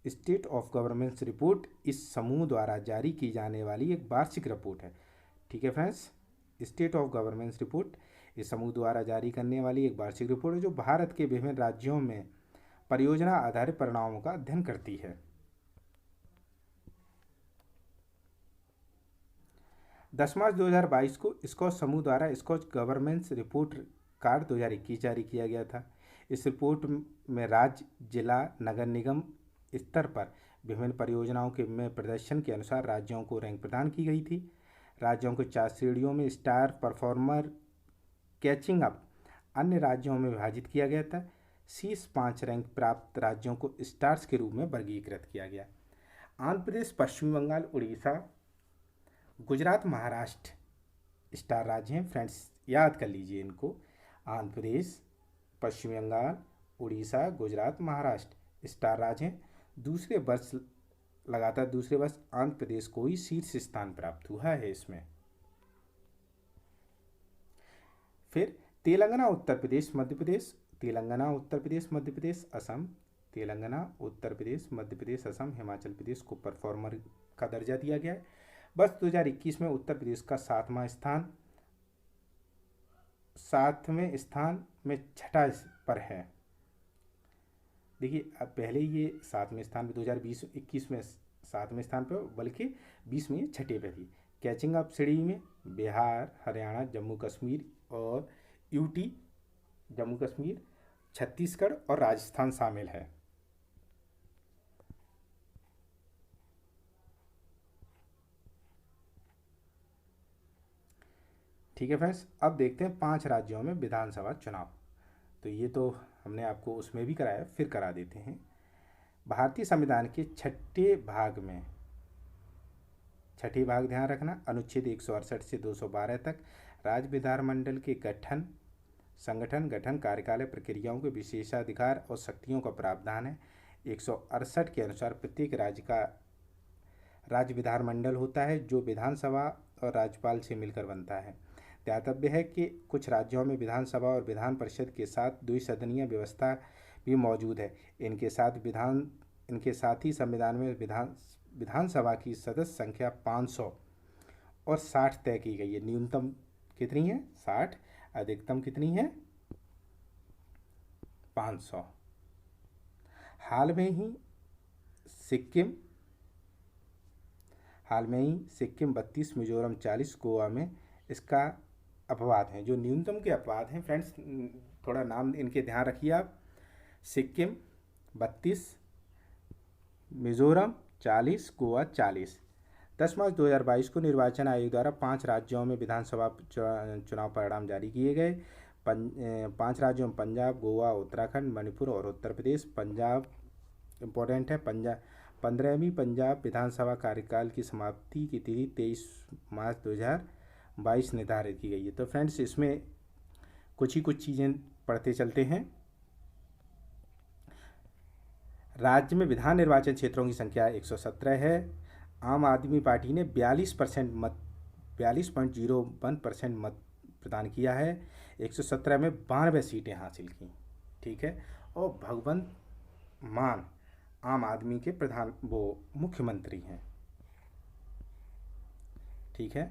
स्टेट ऑफ गवर्नेंस रिपोर्ट इस समूह द्वारा जारी की जाने वाली एक वार्षिक रिपोर्ट है। ठीक है friends, state of governance report इस समूह द्वारा जारी करने वाली एक वार्षिक रिपोर्ट है जो भारत के विभिन्न राज्यों में परियोजना आधारित परिणामों का अध्ययन करती है। 10 मार्च 2022 को स्कॉच समूह द्वारा स्कॉच गवर्नेंस रिपोर्ट कार्ड 2021 जारी किया गया था। इस रिपोर्ट में राज्य, जिला, नगर निगम स्तर पर विभिन्न परियोजनाओं के में प्रदर्शन के अनुसार राज्यों को रैंक प्रदान की गई थी। राज्यों को 4 श्रेणियों में स्टार परफॉर्मर, कैचिंग अप, अन्य राज्यों में विभाजित किया गया था। शीर्ष 5 रैंक प्राप्त राज्यों को स्टार्स के रूप में वर्गीकृत किया गया। आंध्र प्रदेश, पश्चिम बंगाल, उड़ीसा, गुजरात, महाराष्ट्र स्टार राज्य हैं। फ्रेंड्स याद कर लीजिए इनको। आंध्र प्रदेश, पश्चिम बंगाल, उड़ीसा, गुजरात, महाराष्ट्र स्टार राज्य हैं। दूसरे वर्ष लगातार दूसरे वर्ष आंध्र प्रदेश को ही शीर्ष स्थान प्राप्त हुआ है इसमें। फिर तेलंगाना, उत्तर प्रदेश, मध्य प्रदेश, तेलंगाना, उत्तर प्रदेश, मध्य प्रदेश, असम, तेलंगाना, उत्तर प्रदेश, मध्य प्रदेश, असम, हिमाचल प्रदेश को परफॉर्मर का दर्जा दिया गया है। वर्ष 2021 में उत्तर प्रदेश का 7वें स्थान में 6ठा पर है। देखिए अब पहले ये 7वें स्थान पे 2020-21 में 7वें स्थान पर, बल्कि 20 में 6ठे पे थी। कैचिंग अप श्रेणी में बिहार, हरियाणा, जम्मू कश्मीर और यूटी, जम्मू कश्मीर, छत्तीसगढ़ और राजस्थान शामिल है। ठीक है फ्रेंड्स, अब देखते हैं 5 राज्यों में विधानसभा चुनाव। तो ये तो हमने आपको उसमें भी कराया, फिर करा देते हैं। भारतीय संविधान के 6ठे भाग में, 6ठे भाग ध्यान रखना, अनुच्छेद 168 से 212 तक राज्य विधानमंडल के संगठन, गठन, कार्यकाल, प्रक्रियाओं के विशेषाधिकार और शक्तियों का प्रावधान है। 168 के अनुसार प्रत्येक राज्य का राज्य विधानमंडल होता है जो विधानसभा और राज्यपाल से मिलकर बनता है। ध्यातव्य है कि कुछ राज्यों में विधानसभा और विधान परिषद के साथ द्विसदनीय व्यवस्था भी मौजूद है। इनके साथ ही संविधान में विधानसभा की सदस्य संख्या 500 और 60 तय की गई है। न्यूनतम कितनी है? 60। अधिकतम कितनी है? 500। हाल में ही सिक्किम 32, मिजोरम 40, गोवा में इसका अपवाद हैं। जो न्यूनतम के अपवाद हैं फ्रेंड्स, थोड़ा नाम इनके ध्यान रखिए आप। सिक्किम 32, मिजोरम 40, गोवा 40। 10 मार्च 2022 को निर्वाचन आयोग द्वारा 5 राज्यों में विधानसभा चुनाव परिणाम जारी किए गए। 5 राज्यों में पंजाब, गोवा, उत्तराखंड, मणिपुर और उत्तर प्रदेश। पंजाब इम्पोर्टेंट है। 15वीं पंजाब विधानसभा कार्यकाल की समाप्ति की तिथि 23 मार्च 2022 निर्धारित की गई है। तो फ्रेंड्स इसमें कुछ चीज़ें पढ़ते चलते हैं। राज्य में विधान निर्वाचन क्षेत्रों की संख्या 117 है। आम आदमी पार्टी ने 42.01% मत प्रदान किया है। 117 में 92 सीटें हासिल की। ठीक है। और भगवंत मान आम आदमी के मुख्यमंत्री हैं। ठीक है।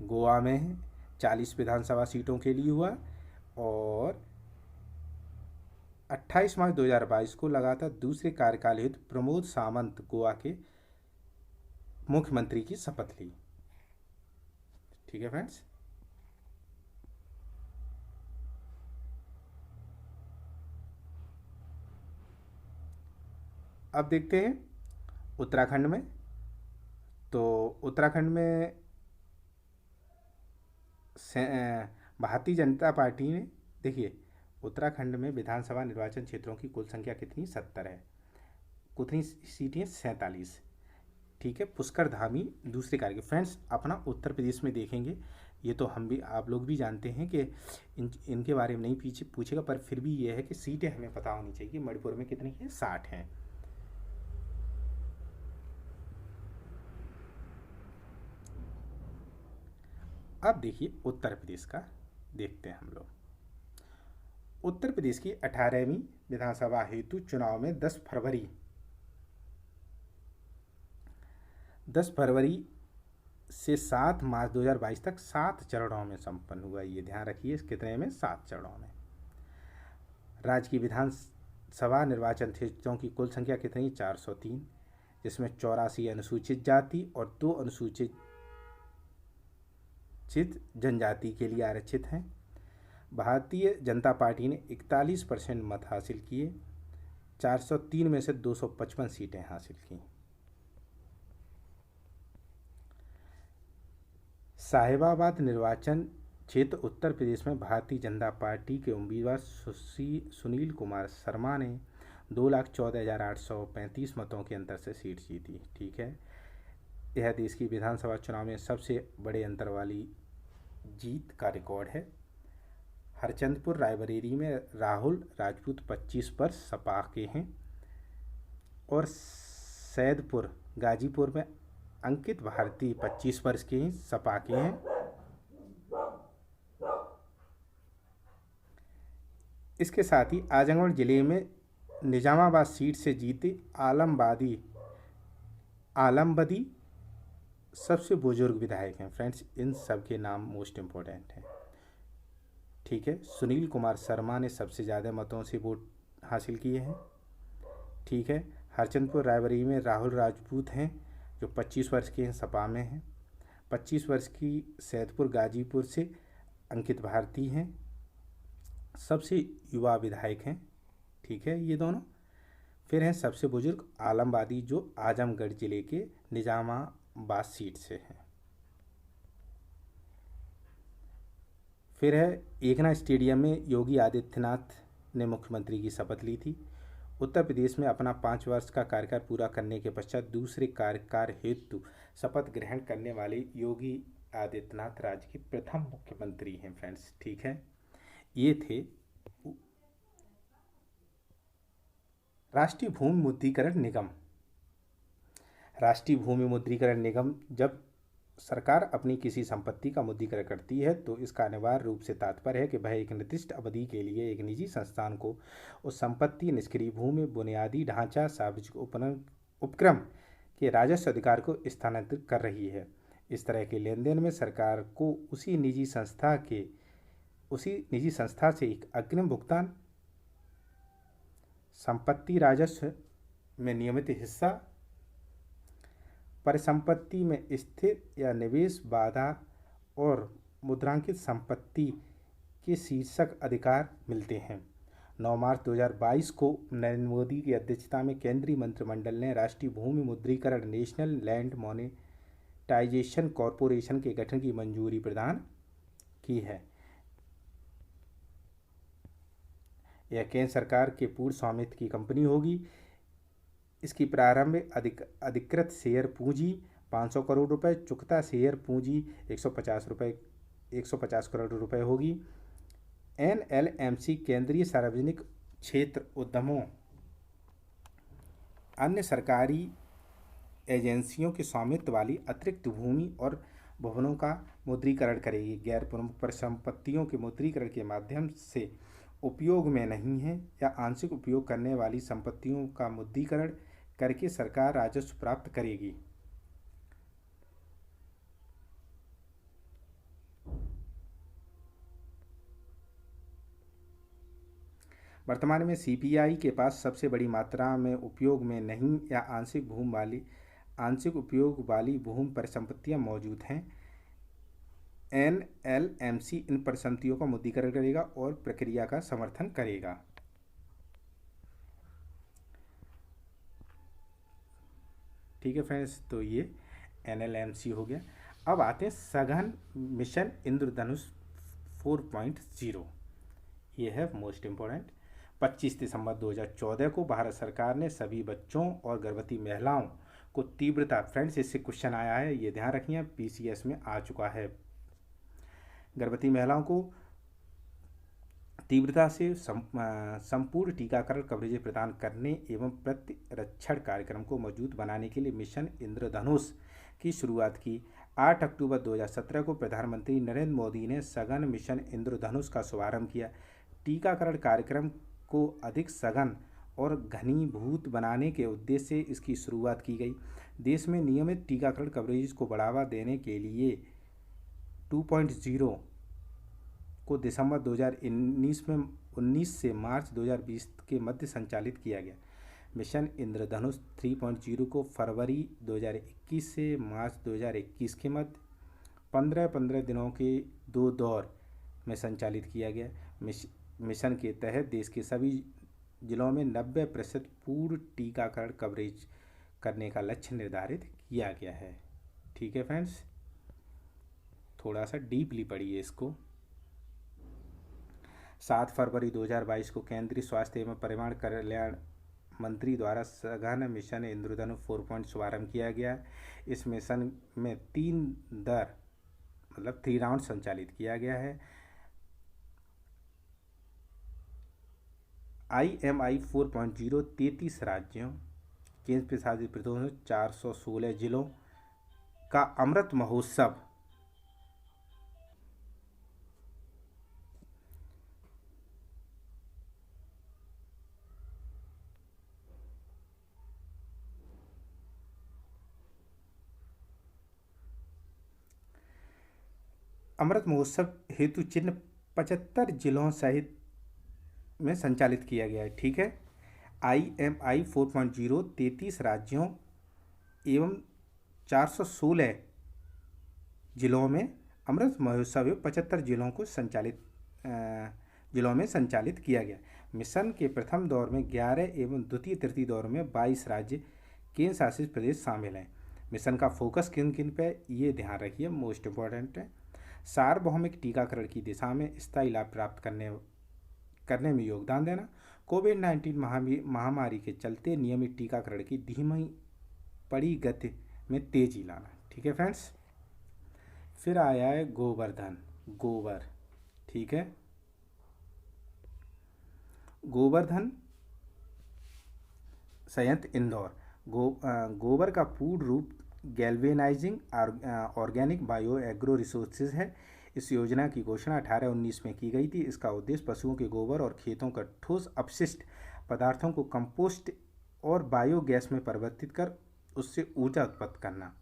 गोवा में 40 विधानसभा सीटों के लिए हुआ और 28 मार्च 2022 को लगातार दूसरे कार्यकाल हेतु प्रमोद सावंत गोवा के मुख्यमंत्री की शपथ ली। ठीक है फ्रेंड्स। अब देखते हैं उत्तराखंड में। तो उत्तराखंड में भारतीय जनता पार्टी ने, देखिए उत्तराखंड में विधानसभा निर्वाचन क्षेत्रों की कुल संख्या कितनी? 70 है। कितनी सीटें? 47। ठीक है। पुष्कर धामी दूसरे कार्य के। फ्रेंड्स अपना उत्तर प्रदेश में देखेंगे, ये तो आप लोग भी जानते हैं कि इनके बारे में नहीं पीछे पूछेगा, पर फिर भी ये है कि सीटें हमें पता होनी चाहिए। मणिपुर में कितनी है? 60 हैं। अब देखिए उत्तर प्रदेश का देखते हैं हम लोग। उत्तर प्रदेश की 18वीं विधानसभा हेतु चुनाव में 10 फरवरी से 7 मार्च 2022 तक 7 चरणों में संपन्न हुआ। ये ध्यान रखिए, कितने में? 7 चरणों में। राज्य की विधानसभा निर्वाचन क्षेत्रों की कुल संख्या कितनी? 403, जिसमें 84 अनुसूचित जाति और 2 अनुसूचित जनजाति के लिए आरक्षित हैं। भारतीय जनता पार्टी ने 41% मत हासिल किए, 403 में से 255 सीटें हासिल की। साहिबाबाद निर्वाचन क्षेत्र उत्तर प्रदेश में भारतीय जनता पार्टी के उम्मीदवार सुनील कुमार शर्मा ने 2,14,835 मतों के अंतर से सीट जीती। ठीक है, यह देश की विधानसभा चुनाव में सबसे बड़े अंतर वाली जीत का रिकॉर्ड है। हरचंदपुर रायबरेली में राहुल राजपूत 25 पर सपा के हैं और सैदपुर गाजीपुर में अंकित भारती 25 वर्ष के हैं, सपा के हैं। इसके साथ ही आजमगढ़ जिले में निजामाबाद सीट से जीते आलमबदी सबसे बुजुर्ग विधायक हैं। फ्रेंड्स, इन सब के नाम मोस्ट इम्पोर्टेंट हैं। ठीक है, सुनील कुमार शर्मा ने सबसे ज़्यादा मतों से वोट हासिल किए हैं। ठीक है, हरचंदपुर रायबरेली में राहुल राजपूत हैं जो 25 वर्ष के हैं, सपा में हैं। 25 वर्ष की सैदपुर गाजीपुर से अंकित भारती हैं, सबसे युवा विधायक हैं। ठीक है, ये दोनों। फिर हैं सबसे बुजुर्ग आलमबादी जो आजमगढ़ जिले के निजामाबाद सीट से हैं। फिर है एकना स्टेडियम में योगी आदित्यनाथ ने मुख्यमंत्री की शपथ ली थी। उत्तर प्रदेश में अपना 5 वर्ष का कार्यकाल पूरा करने के पश्चात दूसरे कार्यकाल हेतु शपथ ग्रहण करने वाले योगी आदित्यनाथ राज्य के प्रथम मुख्यमंत्री हैं। फ्रेंड्स, ठीक है, ये थे राष्ट्रीय भूमि मुद्रीकरण निगम। राष्ट्रीय भूमि मुद्रीकरण निगम जब सरकार अपनी किसी संपत्ति का मुद्रीकरण करती है तो इसका अनिवार्य रूप से तात्पर्य है कि वह एक निर्दिष्ट अवधि के लिए एक निजी संस्थान को उस संपत्ति, निष्क्रिय भूमि, बुनियादी ढांचा, सार्वजनिक उपक्रम के राजस्व अधिकार को स्थानांतरित कर रही है। इस तरह के लेन देन में सरकार को उसी निजी संस्था से एक अग्रिम भुगतान, संपत्ति राजस्व में नियमित हिस्सा, परिसंपत्ति में स्थिर या निवेश बाधा और मुद्रांकित संपत्ति के शीर्षक अधिकार मिलते हैं। 9 मार्च 2022 को नरेंद्र मोदी की अध्यक्षता में केंद्रीय मंत्रिमंडल ने राष्ट्रीय भूमि मुद्रीकरण नेशनल लैंड मोनेटाइजेशन कॉरपोरेशन के गठन की मंजूरी प्रदान की है। यह केंद्र सरकार के पूर्ण स्वामित्व की कंपनी होगी। इसकी प्रारंभिक अधिकृत शेयर पूंजी 500 करोड़ रुपए, चुकता शेयर पूंजी 150 करोड़ रुपए होगी। NLMC केंद्रीय सार्वजनिक क्षेत्र उद्यमों, अन्य सरकारी एजेंसियों के स्वामित्व वाली अतिरिक्त भूमि और भवनों का मुद्रीकरण करेगी। गैर प्रमुख परिसंपत्तियों के मुद्रीकरण के माध्यम से उपयोग में नहीं है या आंशिक उपयोग करने वाली संपत्तियों का मुद्रीकरण करके सरकार राजस्व प्राप्त करेगी। वर्तमान में CPI के पास सबसे बड़ी मात्रा में उपयोग में नहीं या आंशिक उपयोग वाली भूमि परिसंपत्तियां मौजूद हैं। NLMC इन परिसंपत्तियों का मुद्रीकरण करेगा और प्रक्रिया का समर्थन करेगा। ठीक है फ्रेंड्स, तो ये NLMC हो गया। अब आते हैं सघन मिशन इंद्रधनुष 4.0। ये है मोस्ट इम्पोर्टेंट। 25 दिसंबर 2014 को भारत सरकार ने सभी बच्चों और गर्भवती महिलाओं को तीव्रता, फ्रेंड्स इससे क्वेश्चन आया है, ये ध्यान रखिए, PCS में आ चुका है। गर्भवती महिलाओं को तीव्रता से संपूर्ण टीकाकरण कवरेज प्रदान करने एवं प्रतिरक्षण कार्यक्रम को मजबूत बनाने के लिए मिशन इंद्रधनुष की शुरुआत की 8 अक्टूबर 2017 को प्रधानमंत्री नरेंद्र मोदी ने सघन मिशन इंद्रधनुष का शुभारंभ किया। टीकाकरण कार्यक्रम को अधिक सघन और घनीभूत बनाने के उद्देश्य से इसकी शुरुआत की गई। देश में नियमित टीकाकरण कवरेज को बढ़ावा देने के लिए 2.0 को दिसंबर 2019 में 19 से मार्च 2020 के मध्य संचालित किया गया। मिशन इंद्रधनुष 3.0 को फरवरी 2021 से मार्च 2021 के मध्य 15-15 दिनों के 2 दौर में संचालित किया गया। मिशन के तहत देश के सभी जिलों में 90% पूर्ण टीकाकरण कवरेज करने का लक्ष्य निर्धारित किया गया है। ठीक है फ्रेंड्स, थोड़ा सा डीपली पढ़िए इसको। 7 फरवरी 2022 को केंद्रीय स्वास्थ्य एवं परिवार कल्याण मंत्री द्वारा सघन मिशन इंद्रधनुष 4 शुभारंभ किया गया। इस मिशन में 3 राउंड संचालित किया गया है। IMI 4.0 33 राज्यों केंद्र शासित प्रदेशों 416 जिलों का अमृत महोत्सव हेतु चिन्ह 75 जिलों सहित में संचालित किया गया है। ठीक है, IMI 4.0 33 राज्यों एवं 416 जिलों में अमृत महोत्सव 75 जिलों में संचालित किया गया। मिशन के प्रथम दौर में 11 एवं द्वितीय तृतीय दौर में 22 राज्य केंद्र शासित प्रदेश शामिल हैं। मिशन का फोकस किन किन पे, ये ध्यान रखिए, मोस्ट इम्पॉर्टेंट है। सार्वभौमिक टीकाकरण की दिशा में स्थायी लाभ प्राप्त करने में योगदान देना। कोविड-19 महामारी के चलते नियमित टीकाकरण की धीमी पड़ी गति में तेजी लाना। ठीक है फ्रेंड्स, फिर आया है गोबर। ठीक है, गोवर्धन संयंत्र इंदौर। गोबर का पूर्ण रूप galvanising organic bio agro resources है। इस योजना की घोषणा 18-19 में की गई थी। इसका उद्देश्य पशुओं के गोबर और खेतों का ठोस अपशिष्ट पदार्थों को कंपोस्ट और बायोगैस में परिवर्तित कर उससे ऊर्जा उत्पन्न करना।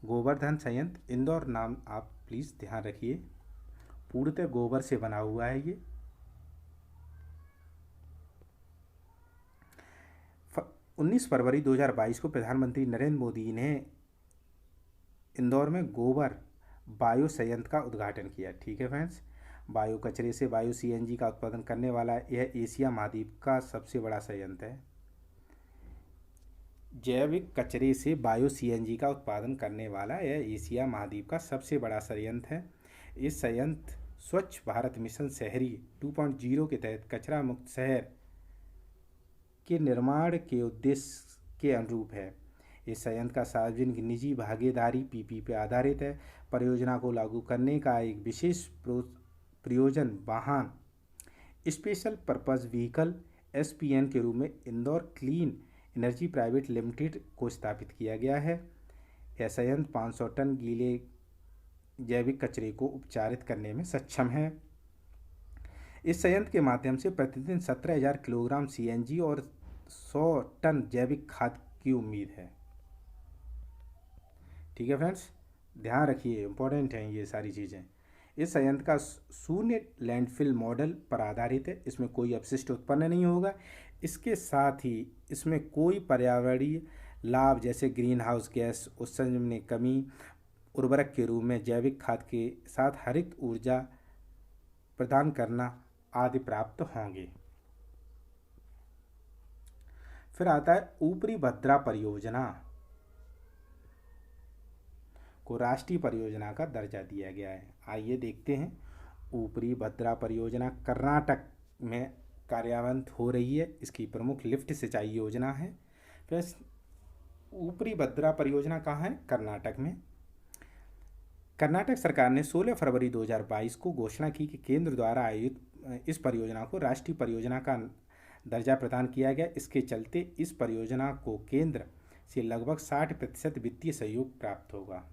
गोवर्धन संयंत्र इंदौर नाम आप प्लीज़ ध्यान रखिए, पूर्णतः गोबर से बना हुआ है ये। 19 फरवरी 2022 को प्रधानमंत्री नरेंद्र मोदी ने इंदौर में गोबर बायो संयंत्र का उद्घाटन किया। ठीक है फ्रेंड्स, बायो कचरे से बायो CNG का उत्पादन करने वाला यह एशिया महाद्वीप का सबसे बड़ा संयंत्र है। जैविक कचरे से बायो CNG का उत्पादन करने वाला यह एशिया महाद्वीप का सबसे बड़ा संयंत्र है। इस संयंत्र स्वच्छ भारत मिशन शहरी 2.0 के तहत कचरा मुक्त शहर के निर्माण के उद्देश्य के अनुरूप है। इस संयंत्र का सार्वजनिक निजी भागीदारी PP पर आधारित है। परियोजना को लागू करने का एक विशेष प्रयोजन वाहन स्पेशल पर्पस व्हीकल SPN के रूप में Indore clean energy private limited को स्थापित किया गया है। यह संयंत्र 500 टन गीले जैविक कचरे को उपचारित करने में सक्षम है। इस संयंत्र के माध्यम से प्रतिदिन 17,000 किलोग्राम CNG और 100 टन जैविक खाद की उम्मीद है। ठीक है फ्रेंड्स, ध्यान रखिए, इंपॉर्टेंट हैं ये सारी चीज़ें। इस संयंत्र का शून्य लैंडफिल मॉडल पर आधारित है। इसमें कोई अपशिष्ट उत्पन्न नहीं होगा। इसके साथ ही इसमें कोई पर्यावरणीय लाभ जैसे ग्रीन हाउस गैस उत्सर्जन में कमी, उर्वरक के रूप में जैविक खाद के साथ हरित ऊर्जा प्रदान करना आदि प्राप्त होंगे। फिर आता है ऊपरी भद्रा परियोजना को राष्ट्रीय परियोजना का दर्जा दिया गया है। आइए देखते हैं। ऊपरी भद्रा परियोजना कर्नाटक में कार्यान्वित हो रही है। इसकी प्रमुख लिफ्ट सिंचाई योजना है। फिर ऊपरी भद्रा परियोजना कहाँ है? कर्नाटक में। कर्नाटक सरकार ने 16 फरवरी 2022 को घोषणा की कि केंद्र द्वारा आयोजित इस परियोजना को राष्ट्रीय परियोजना का दर्जा प्रदान किया गया। इसके चलते इस परियोजना को केंद्र से लगभग 60% वित्तीय सहयोग प्राप्त होगा।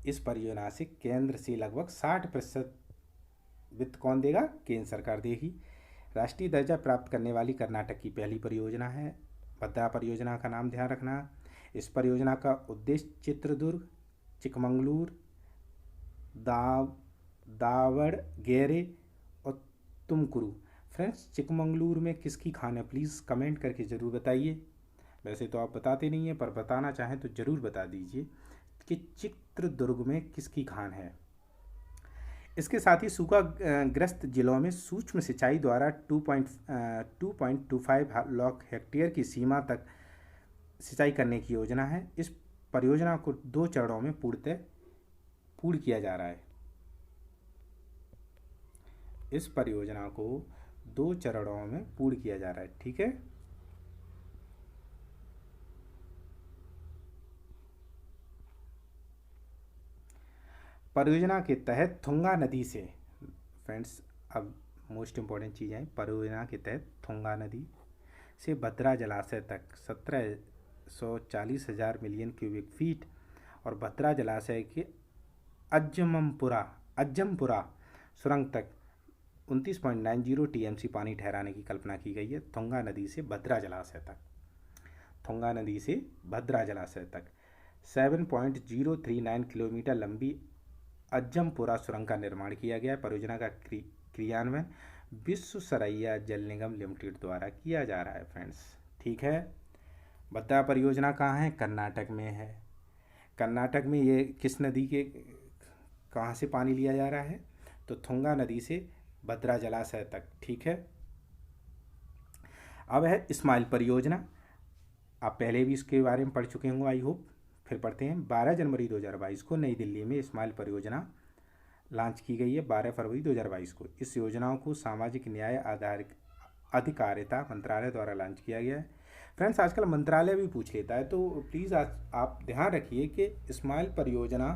इस परियोजना से केंद्र से लगभग 60% वित्त कौन देगा? केंद्र सरकार देगी। राष्ट्रीय दर्जा प्राप्त करने वाली कर्नाटक की पहली परियोजना है। भद्रा परियोजना का नाम ध्यान रखना। इस परियोजना का उद्देश्य चित्रदुर्ग, चिकमंगलूर, दावणगेरे और तुमकुरू। फ्रेंड्स, चिकमंगलूर में किसकी खान है? प्लीज़ कमेंट करके ज़रूर बताइए। वैसे तो आप बताते नहीं हैं, पर बताना चाहें तो ज़रूर बता दीजिए कि चित्रदुर्ग में किसकी खान है। इसके साथ ही सूखा ग्रस्त जिलों में सूक्ष्म सिंचाई द्वारा 2.25 लाख हेक्टेयर की सीमा तक सिंचाई करने की योजना है। इस परियोजना को 2 चरणों में पूर्ण किया जा रहा है। इस परियोजना को 2 चरणों में पूर्ण किया जा रहा है। ठीक है। परियोजना के तहत तुंगा नदी से, फ्रेंड्स अब मोस्ट इम्पॉर्टेंट चीज़ है, परियोजना के तहत तुंगा नदी से भद्रा जलाशय तक 1740,000 मिलियन क्यूबिक फीट और भद्रा जलाशय के अज्जमपुरा सुरंग तक 29.90 टीएमसी पानी ठहराने की कल्पना की गई है। तुंगा नदी से भद्रा जलाशय तक, तुंगा नदी से भद्रा जलाशय तक 7.039 किलोमीटर लंबी अज्जमपुरा सुरंग का निर्माण किया गया है। परियोजना का क्रियान्वयन विश्वेश्वरैया जल निगम लिमिटेड द्वारा किया जा रहा है। फ्रेंड्स, ठीक है। भद्रा परियोजना कहाँ है? कर्नाटक में है। कर्नाटक में ये किस नदी के कहाँ से पानी लिया जा रहा है? तो तुंगा नदी से भद्रा जलाशय तक। ठीक है। अब है स्माइल परियोजना। आप पहले भी इसके बारे में पढ़ चुके होंगे, आई होप। फिर पढ़ते हैं। 12 जनवरी 2022 को नई दिल्ली में स्माइल परियोजना लॉन्च की गई है। 12 फरवरी 2022 को इस योजना को सामाजिक न्याय अधिकारिता मंत्रालय द्वारा लॉन्च किया गया है। फ्रेंड्स, आजकल मंत्रालय भी पूछ लेता है, तो प्लीज़ आप ध्यान रखिए कि स्माइल परियोजना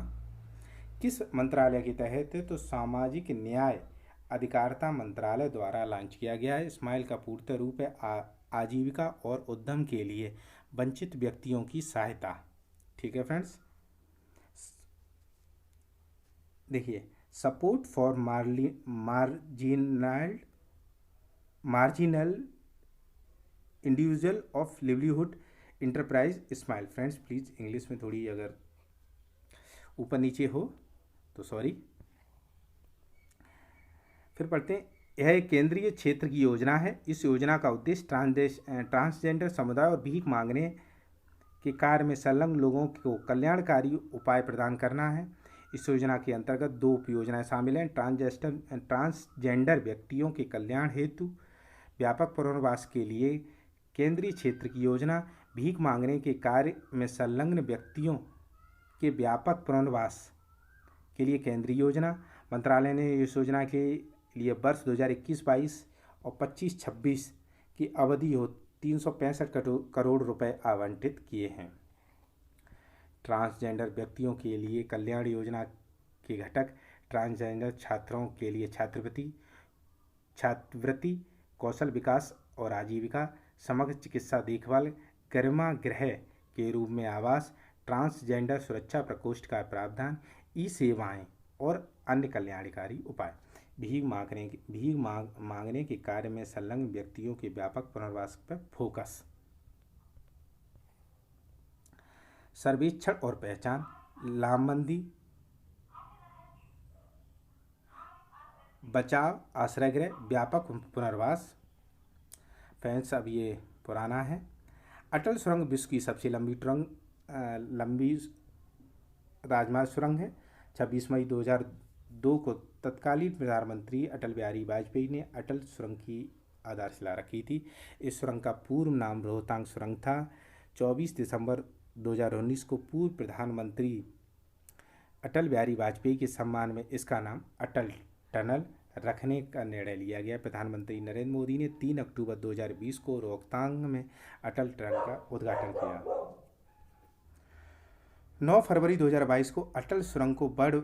किस मंत्रालय के तहत है? तो सामाजिक न्याय अधिकारिता मंत्रालय द्वारा लॉन्च किया गया है। स्माइल का पूर्ण रूप है आजीविका और उद्यम के लिए वंचित व्यक्तियों की सहायता। ठीक है फ्रेंड्स, देखिए, support for marginal individual of livelihood enterprise smile. Friends, please English में थोड़ी अगर ऊपर नीचे हो तो सॉरी। फिर पढ़ते हैं। यह एक केंद्रीय क्षेत्र की योजना है। इस योजना का उद्देश्य ट्रांसजेंडर समुदाय और भीख मांगने के कार्य में संलग्न लोगों को कल्याणकारी उपाय प्रदान करना है। इस योजना के अंतर्गत 2 उपयोजनाएं शामिल हैं। ट्रांसजेंडर व्यक्तियों के कल्याण हेतु व्यापक पुनर्वास के लिए केंद्रीय क्षेत्र की योजना, भीख मांगने के कार्य में संलग्न व्यक्तियों के व्यापक पुनर्वास के लिए केंद्रीय योजना। मंत्रालय ने इस योजना के लिए वर्ष 2021-22 और 25-26 की अवधि हो 365 करोड़ रुपए आवंटित किए हैं। ट्रांसजेंडर व्यक्तियों के लिए कल्याण योजना के घटक ट्रांसजेंडर छात्रों के लिए छात्रवृत्ति, कौशल विकास और आजीविका, समग्र चिकित्सा देखभाल, गर्मागृह के रूप में आवास, ट्रांसजेंडर सुरक्षा प्रकोष्ठ का प्रावधान, ई सेवाएं और अन्य कल्याणकारी उपाय। भीख मांगने के कार्य में संलग्न व्यक्तियों के व्यापक पुनर्वास पर फोकस। सर्वेक्षण और पहचान, लामबंदी, बचाव, आश्रयगृह, व्यापक पुनर्वास। फ्रेंड्स, अब ये पुराना है। अटल सुरंग विश्व की सबसे लंबी राजमार्ग सुरंग है। 26 मई 2002 को तत्कालीन प्रधानमंत्री अटल बिहारी वाजपेयी ने अटल सुरंग की आधारशिला रखी थी। इस सुरंग का पूर्व नाम रोहतांग सुरंग था। 24 दिसंबर 2019 को पूर्व प्रधानमंत्री अटल बिहारी वाजपेयी के सम्मान में इसका नाम अटल टनल रखने का निर्णय लिया गया। प्रधानमंत्री नरेंद्र मोदी ने 3 अक्टूबर 2020 को रोहतांग में अटल टनल का उद्घाटन किया। 9 फरवरी 2022 को अटल सुरंग को वर्ल्ड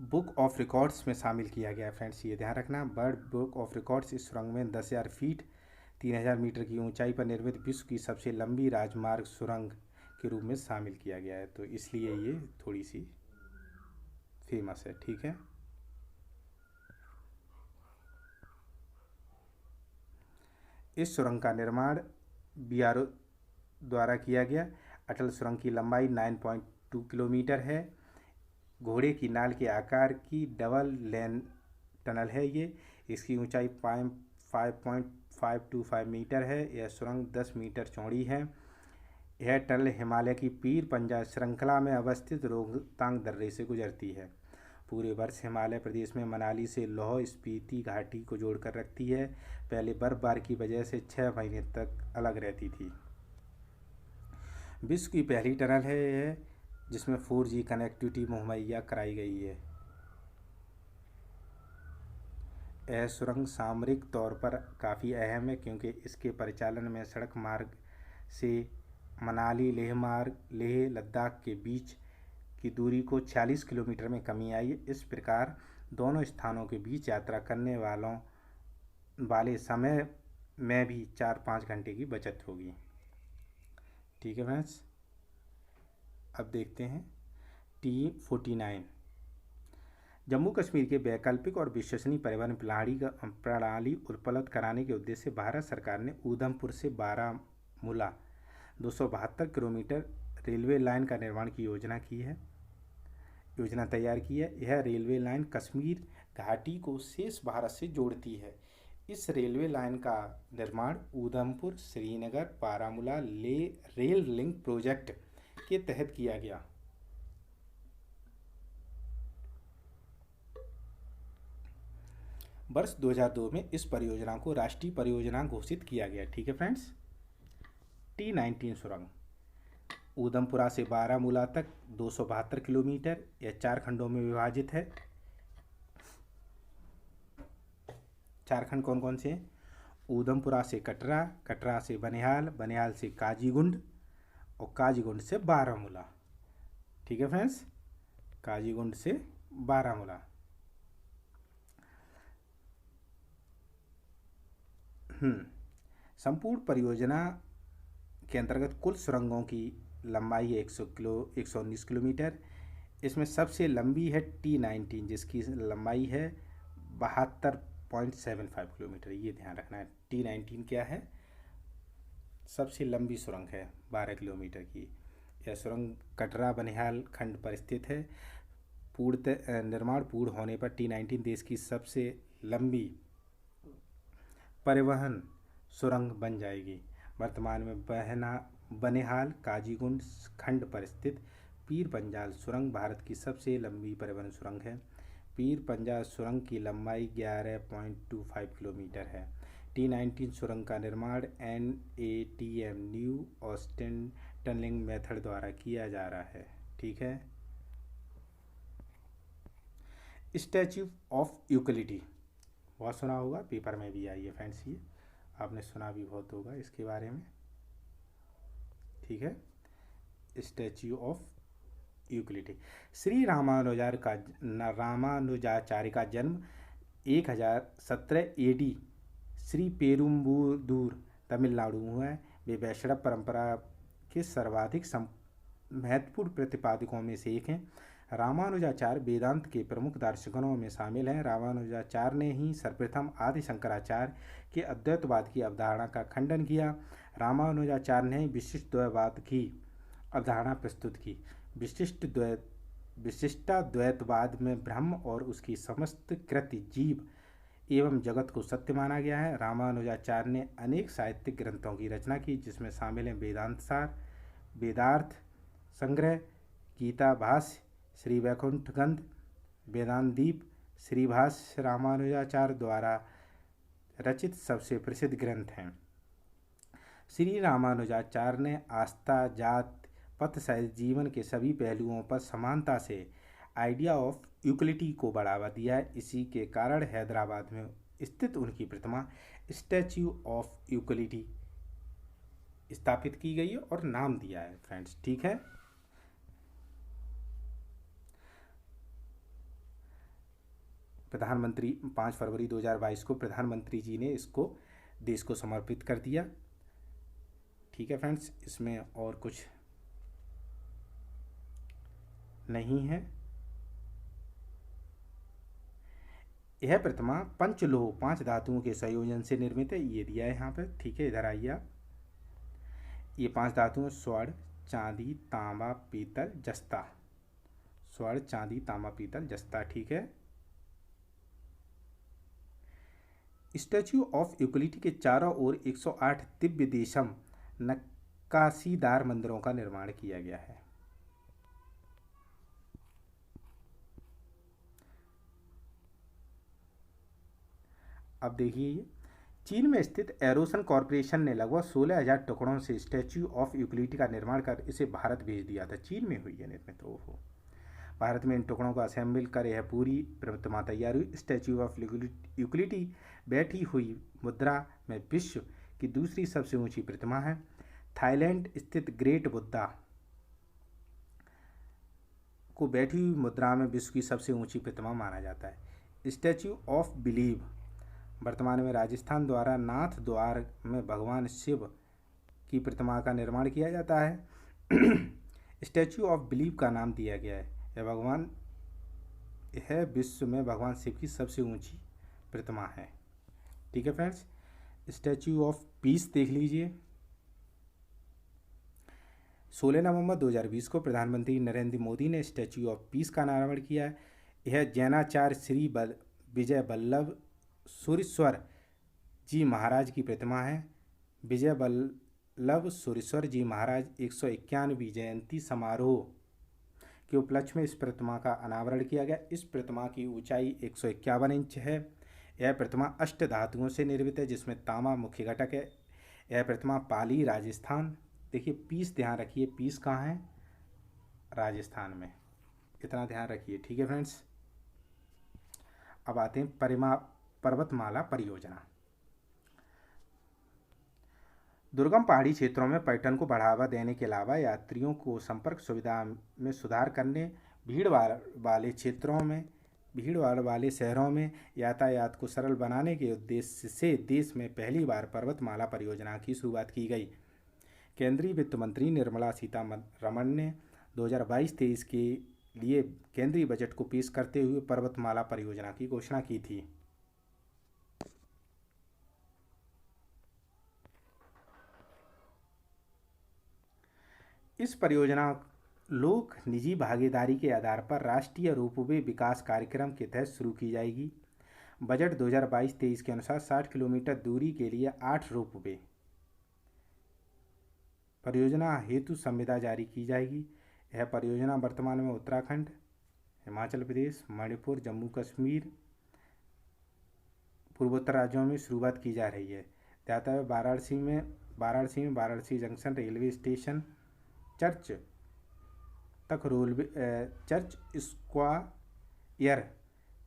बुक ऑफ रिकॉर्ड्स में शामिल किया गया। फ्रेंड्स, ये ध्यान रखना, वर्ल्ड बुक ऑफ रिकॉर्ड्स इस सुरंग में 10,000 फीट 3,000 मीटर की ऊंचाई पर निर्मित विश्व की सबसे लंबी राजमार्ग सुरंग के रूप में शामिल किया गया है। तो इसलिए ये थोड़ी सी फेमस है। ठीक है, इस सुरंग का निर्माण बीआरओ द्वारा किया गया। अटल सुरंग की लंबाई 9.2 किलोमीटर है। घोड़े की नाल के आकार की डबल लेन टनल है ये। इसकी ऊंचाई 5.525 मीटर है। यह सुरंग 10 मीटर चौड़ी है। यह टनल हिमालय की पीर पंजाल श्रृंखला में अवस्थित रोहतांग दर्रे से गुजरती है। पूरे वर्ष हिमालय प्रदेश में मनाली से लाहौल स्पीति घाटी को जोड़कर रखती है। पहले बर्फबारी की वजह से 6 महीने तक अलग रहती थी। विश्व की पहली टनल है यह जिसमें 4G कनेक्टिविटी मुहैया कराई गई है। यह सुरंग सामरिक तौर पर काफ़ी अहम है क्योंकि इसके परिचालन में सड़क मार्ग से मनाली लेह मार्ग लेह लद्दाख के बीच की दूरी को 46 किलोमीटर में कमी आई है। इस प्रकार दोनों स्थानों के बीच यात्रा करने वाले समय में भी 4-5 घंटे की बचत होगी। ठीक है फ्रेंड्स, अब देखते हैं T49। जम्मू कश्मीर के वैकल्पिक और विश्वसनीय परिवहन प्रणाली उपलब्ध कराने के उद्देश्य से भारत सरकार ने ऊधमपुर से बारामूला 272 किलोमीटर रेलवे लाइन का निर्माण की योजना तैयार की है। यह रेलवे लाइन कश्मीर घाटी को शेष भारत से जोड़ती है। इस रेलवे लाइन का निर्माण ऊधमपुर श्रीनगर बारामूला ले रेल लिंक प्रोजेक्ट के तहत किया गया। वर्ष 2002 में इस परियोजना को राष्ट्रीय परियोजना घोषित किया गया। ठीक है फ्रेंड्स, T19 सुरंग ऊधमपुरा से बारामूला तक 272 किलोमीटर। यह 4 खंडों में विभाजित है। 4 खंड कौन कौन से हैं? ऊधमपुरा से कटरा, कटरा से बनिहाल, बनिहाल से काजीगुंड और काजीगुंड से बारामूला। ठीक है फ्रेंड्स, काजीगुंड से बारामूला। संपूर्ण परियोजना के अंतर्गत कुल सुरंगों की लंबाई है 119 किलोमीटर। इसमें सबसे लंबी है T19 जिसकी लंबाई है 72.75 किलोमीटर। ये ध्यान रखना है, T19 क्या है? सबसे लंबी सुरंग है 12 किलोमीटर की। यह सुरंग कटरा बनिहाल खंड पर स्थित है। निर्माण पूर्ण होने पर T19 देश की सबसे लंबी परिवहन सुरंग बन जाएगी। वर्तमान में बनिहाल काजीगुंड खंड पर स्थित पीर पंजाल सुरंग भारत की सबसे लंबी परिवहन सुरंग है। पीर पंजाल सुरंग की लंबाई 11.25 किलोमीटर है। T19 सुरंग का निर्माण NATM new Austrian tunnelling method द्वारा किया जा रहा है। ठीक है, स्टैच्यू ऑफ यूटिलिटी बहुत सुना होगा, पेपर में भी आई है फ्रेंड्स, ये आपने सुना भी बहुत होगा इसके बारे में। ठीक है, statue of utility. Shri Ramanujacharya का जन्म 1017 AD श्री पेरुम्बुदूर तमिलनाडु में हुआ है। वे वैष्णव परंपरा के सर्वाधिक महत्वपूर्ण प्रतिपादकों में से एक हैं। रामानुजाचार्य वेदांत के प्रमुख दार्शनिकों में शामिल हैं। रामानुजाचार्य ने ही सर्वप्रथम आदि शंकराचार्य के अद्वैतवाद की अवधारणा का खंडन किया। रामानुजाचार्य ने विशिष्टाद्वैतवाद की अवधारणा प्रस्तुत की। विशिष्टाद्वैतवाद में ब्रह्म और उसकी समस्त कृति जीव एवं जगत को सत्य माना गया है। रामानुजाचार्य ने अनेक साहित्यिक ग्रंथों की रचना की जिसमें शामिल हैं वेदांत सार, वेदार्थ संग्रह, गीता भाष्य, श्री वैकुंठ गंध, वेदांतदीप, श्री भाष्य रामानुजाचार्य द्वारा रचित सबसे प्रसिद्ध ग्रंथ हैं। श्री रामानुजाचार्य ने आस्था, जात, पथ सहित जीवन के सभी पहलुओं पर समानता से आइडिया ऑफ यूटिलिटी को बढ़ावा दिया है। इसी के कारण हैदराबाद में स्थित उनकी प्रतिमा स्टैच्यू ऑफ यूटिलिटी स्थापित की गई है और नाम दिया है फ्रेंड्स। ठीक है, प्रधानमंत्री 5 फरवरी 2022 को प्रधानमंत्री जी ने इसको देश को समर्पित कर दिया। ठीक है फ्रेंड्स, इसमें और कुछ नहीं है। यह प्रतिमा पंचलोह 5 धातुओं के संयोजन से निर्मित है। ये दिया है यहाँ पे, ठीक है, इधर आइए आप। ये 5 धातुओं स्वर्ण, चांदी, तांबा, पीतल, जस्ता। स्वर्ण, चांदी, तांबा, पीतल, जस्ता, ठीक है। स्टैच्यू ऑफ यूटिलिटी के चारों ओर 108 दिव्य देशम नक्काशीदार मंदिरों का निर्माण किया गया है। अब देखिए, चीन में स्थित एरोसन कॉरपोरेशन ने लगभग 16,000 टुकड़ों से स्टैच्यू ऑफ यूटिलिटी का निर्माण कर इसे भारत भेज दिया था। चीन में हुई है निर्मित, ओहो। भारत में इन टुकड़ों को असेंबल कर यह पूरी प्रतिमा तैयार हुई। स्टैच्यू ऑफ यूटिलिटी बैठी हुई मुद्रा में विश्व की दूसरी सबसे ऊंची प्रतिमा है। थाईलैंड स्थित ग्रेट बुद्धा को बैठी हुई मुद्रा में विश्व की सबसे ऊंची प्रतिमा माना जाता है। स्टैच्यू ऑफ बिलीव वर्तमान में राजस्थान द्वारा नाथ द्वार में भगवान शिव की प्रतिमा का निर्माण किया जाता है। स्टैच्यू ऑफ बिलीव का नाम दिया गया है। यह विश्व में भगवान शिव की सबसे ऊंची प्रतिमा है, ठीक है फ्रेंड्स। स्टैच्यू ऑफ पीस देख लीजिए। 16 नवंबर 2020 को प्रधानमंत्री नरेंद्र मोदी ने स्टैच्यू ऑफ पीस का अनावरण किया है। यह जैनाचार्य श्री विजय वल्लभ सुरेश्वर जी महाराज की प्रतिमा है। विजय वल्लभ सुरेश्वर जी महाराज 191वीं जयंती समारोह के उपलक्ष्य में इस प्रतिमा का अनावरण किया गया। इस प्रतिमा की ऊंचाई 151 इंच है। यह प्रतिमा अष्ट धातुओं से निर्मित है, जिसमें तांबा मुख्य घटक है। यह प्रतिमा पाली, राजस्थान। देखिए पीस, ध्यान रखिए पीस कहाँ है, राजस्थान में, इतना ध्यान रखिए, ठीक है फ्रेंड्स। अब आते हैं पर्वतमाला परियोजना। दुर्गम पहाड़ी क्षेत्रों में पर्यटन को बढ़ावा देने के अलावा यात्रियों को संपर्क सुविधा में सुधार करने, भीड़ वाले शहरों में यातायात को सरल बनाने के उद्देश्य से देश में पहली बार पर्वतमाला परियोजना की शुरुआत की गई। केंद्रीय वित्त मंत्री निर्मला सीतारमण ने 2022-23 के लिए केंद्रीय बजट को पेश करते हुए पर्वतमाला परियोजना की घोषणा की थी। इस परियोजना लोक निजी भागीदारी के आधार पर राष्ट्रीय रोपवे विकास कार्यक्रम के तहत शुरू की जाएगी। बजट 2022-23 के अनुसार 60 किलोमीटर दूरी के लिए 8 रोपवे परियोजना हेतु संविदा जारी की जाएगी। यह परियोजना वर्तमान में उत्तराखंड, हिमाचल प्रदेश, मणिपुर, जम्मू कश्मीर, पूर्वोत्तर राज्यों में शुरुआत की जा रही है। ध्याता है वाराणसी में Varanasi junction railway station church square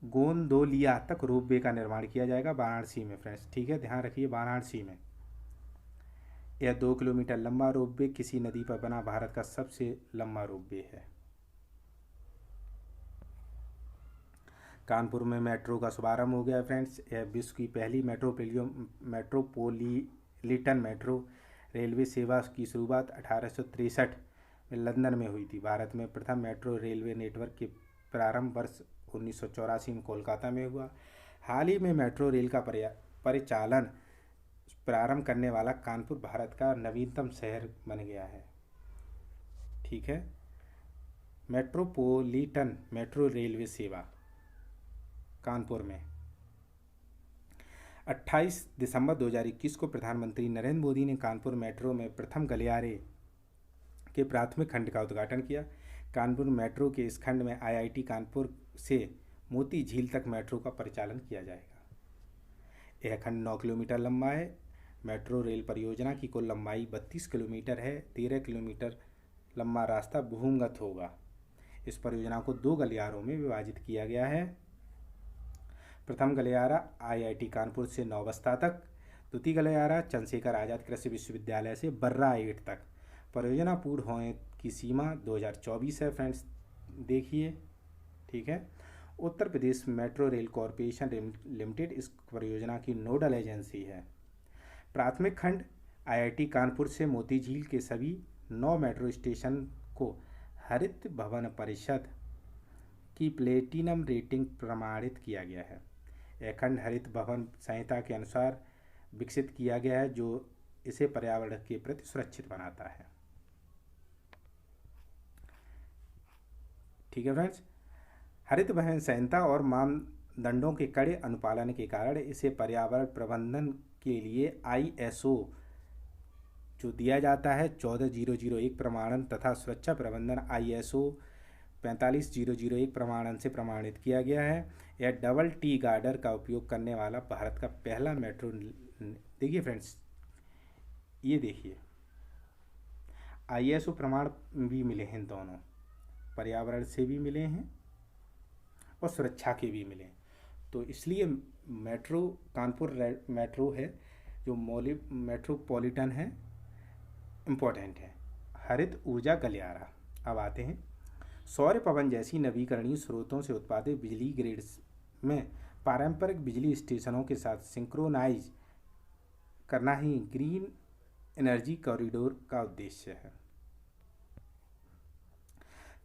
Godowlia तक रोपवे का निर्माण किया जाएगा वाराणसी में फ्रेंड्स, ठीक है, ध्यान रखिए वाराणसी में। यह 2 किलोमीटर लंबा रोपवे किसी नदी पर बना भारत का सबसे लंबा रोपवे है। कानपुर में मेट्रो का शुभारंभ हो गया है फ्रेंड्स। यह विश्व की पहली मेट्रोपोलिटन मेट्रो रेलवे सेवा की शुरुआत 1863 में लंदन में हुई थी। भारत में प्रथम मेट्रो रेलवे नेटवर्क के प्रारंभ वर्ष 1984 में कोलकाता में हुआ। हाल ही में मेट्रो रेल का परिचालन प्रारंभ करने वाला कानपुर भारत का नवीनतम शहर बन गया है, ठीक है। मेट्रोपोलिटन मेट्रो रेलवे सेवा कानपुर में 28 दिसंबर 2021 को प्रधानमंत्री नरेंद्र मोदी ने कानपुर मेट्रो में प्रथम गलियारे के प्राथमिक खंड का उद्घाटन किया। कानपुर मेट्रो के इस खंड में आईआईटी कानपुर से मोती झील तक मेट्रो का परिचालन किया जाएगा। यह खंड 9 किलोमीटर लंबा है। मेट्रो रेल परियोजना की कुल लंबाई 32 किलोमीटर है। 13 किलोमीटर लंबा रास्ता भूमिगत होगा। इस परियोजना को 2 गलियारों में विभाजित किया गया है। प्रथम गलियारा आईआईटी कानपुर से नौबस्ता तक, द्वितीय गलियारा चंद्रशेखर आज़ाद कृषि विश्वविद्यालय से बर्रा 8 तक। परियोजना पूर्ण होने की सीमा 2024 है फ्रेंड्स, देखिए, ठीक है। Uttar Pradesh metro rail corporation limited इस परियोजना की नोडल एजेंसी है। प्राथमिक खंड आईआईटी कानपुर से मोती झील के सभी 9 मेट्रो स्टेशन को हरित भवन परिषद की प्लेटिनम रेटिंग प्रमाणित किया गया है। अखंड हरित भवन संहिता के अनुसार विकसित किया गया है, जो इसे पर्यावरण के प्रति सुरक्षित बनाता है। ठीक है फ्रेंड्स, हरित भवन संहिता और मानदंडों के कड़े अनुपालन के कारण इसे पर्यावरण प्रबंधन के लिए ISO जो दिया जाता है 14001 प्रमाणन तथा सुरक्षा प्रबंधन ISO 45001 प्रमाणन से प्रमाणित किया गया है। यह डबल टी गार्डर का उपयोग करने वाला भारत का पहला मेट्रो। देखिए फ्रेंड्स, ये देखिए ISO प्रमाण भी मिले हैं, दोनों पर्यावरण से भी मिले हैं और सुरक्षा के भी मिले। तो इसलिए मेट्रो कानपुर मेट्रो है जो मेट्रोपॉलिटन है, इम्पोर्टेंट है। हरित ऊर्जा गलियारा। अब आते हैं, सौर पवन जैसी नवीकरणीय स्रोतों से उत्पादित बिजली ग्रिड में पारंपरिक बिजली स्टेशनों के साथ सिंक्रोनाइज करना ही ग्रीन एनर्जी कॉरिडोर का उद्देश्य है।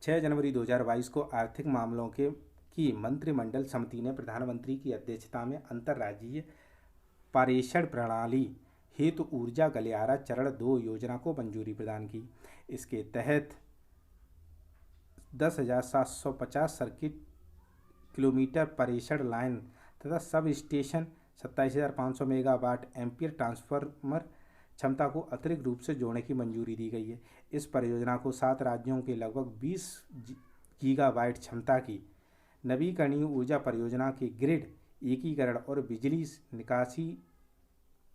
6 जनवरी 2022 को आर्थिक मामलों की मंत्रिमंडल समिति ने प्रधानमंत्री की अध्यक्षता में अंतर्राज्यीय पारेषण प्रणाली हेतु ऊर्जा गलियारा चरण 2 योजना को मंजूरी प्रदान की। इसके तहत 10,750 सर्किट किलोमीटर पारेषण लाइन तथा sub station 27,500 megawatt ampere transformer क्षमता को अतिरिक्त रूप से जोड़ने की मंजूरी दी गई है। इस परियोजना को 7 राज्यों के लगभग 20 गीगावाट क्षमता की नवीकरणीय ऊर्जा परियोजना के ग्रिड एकीकरण और बिजली निकासी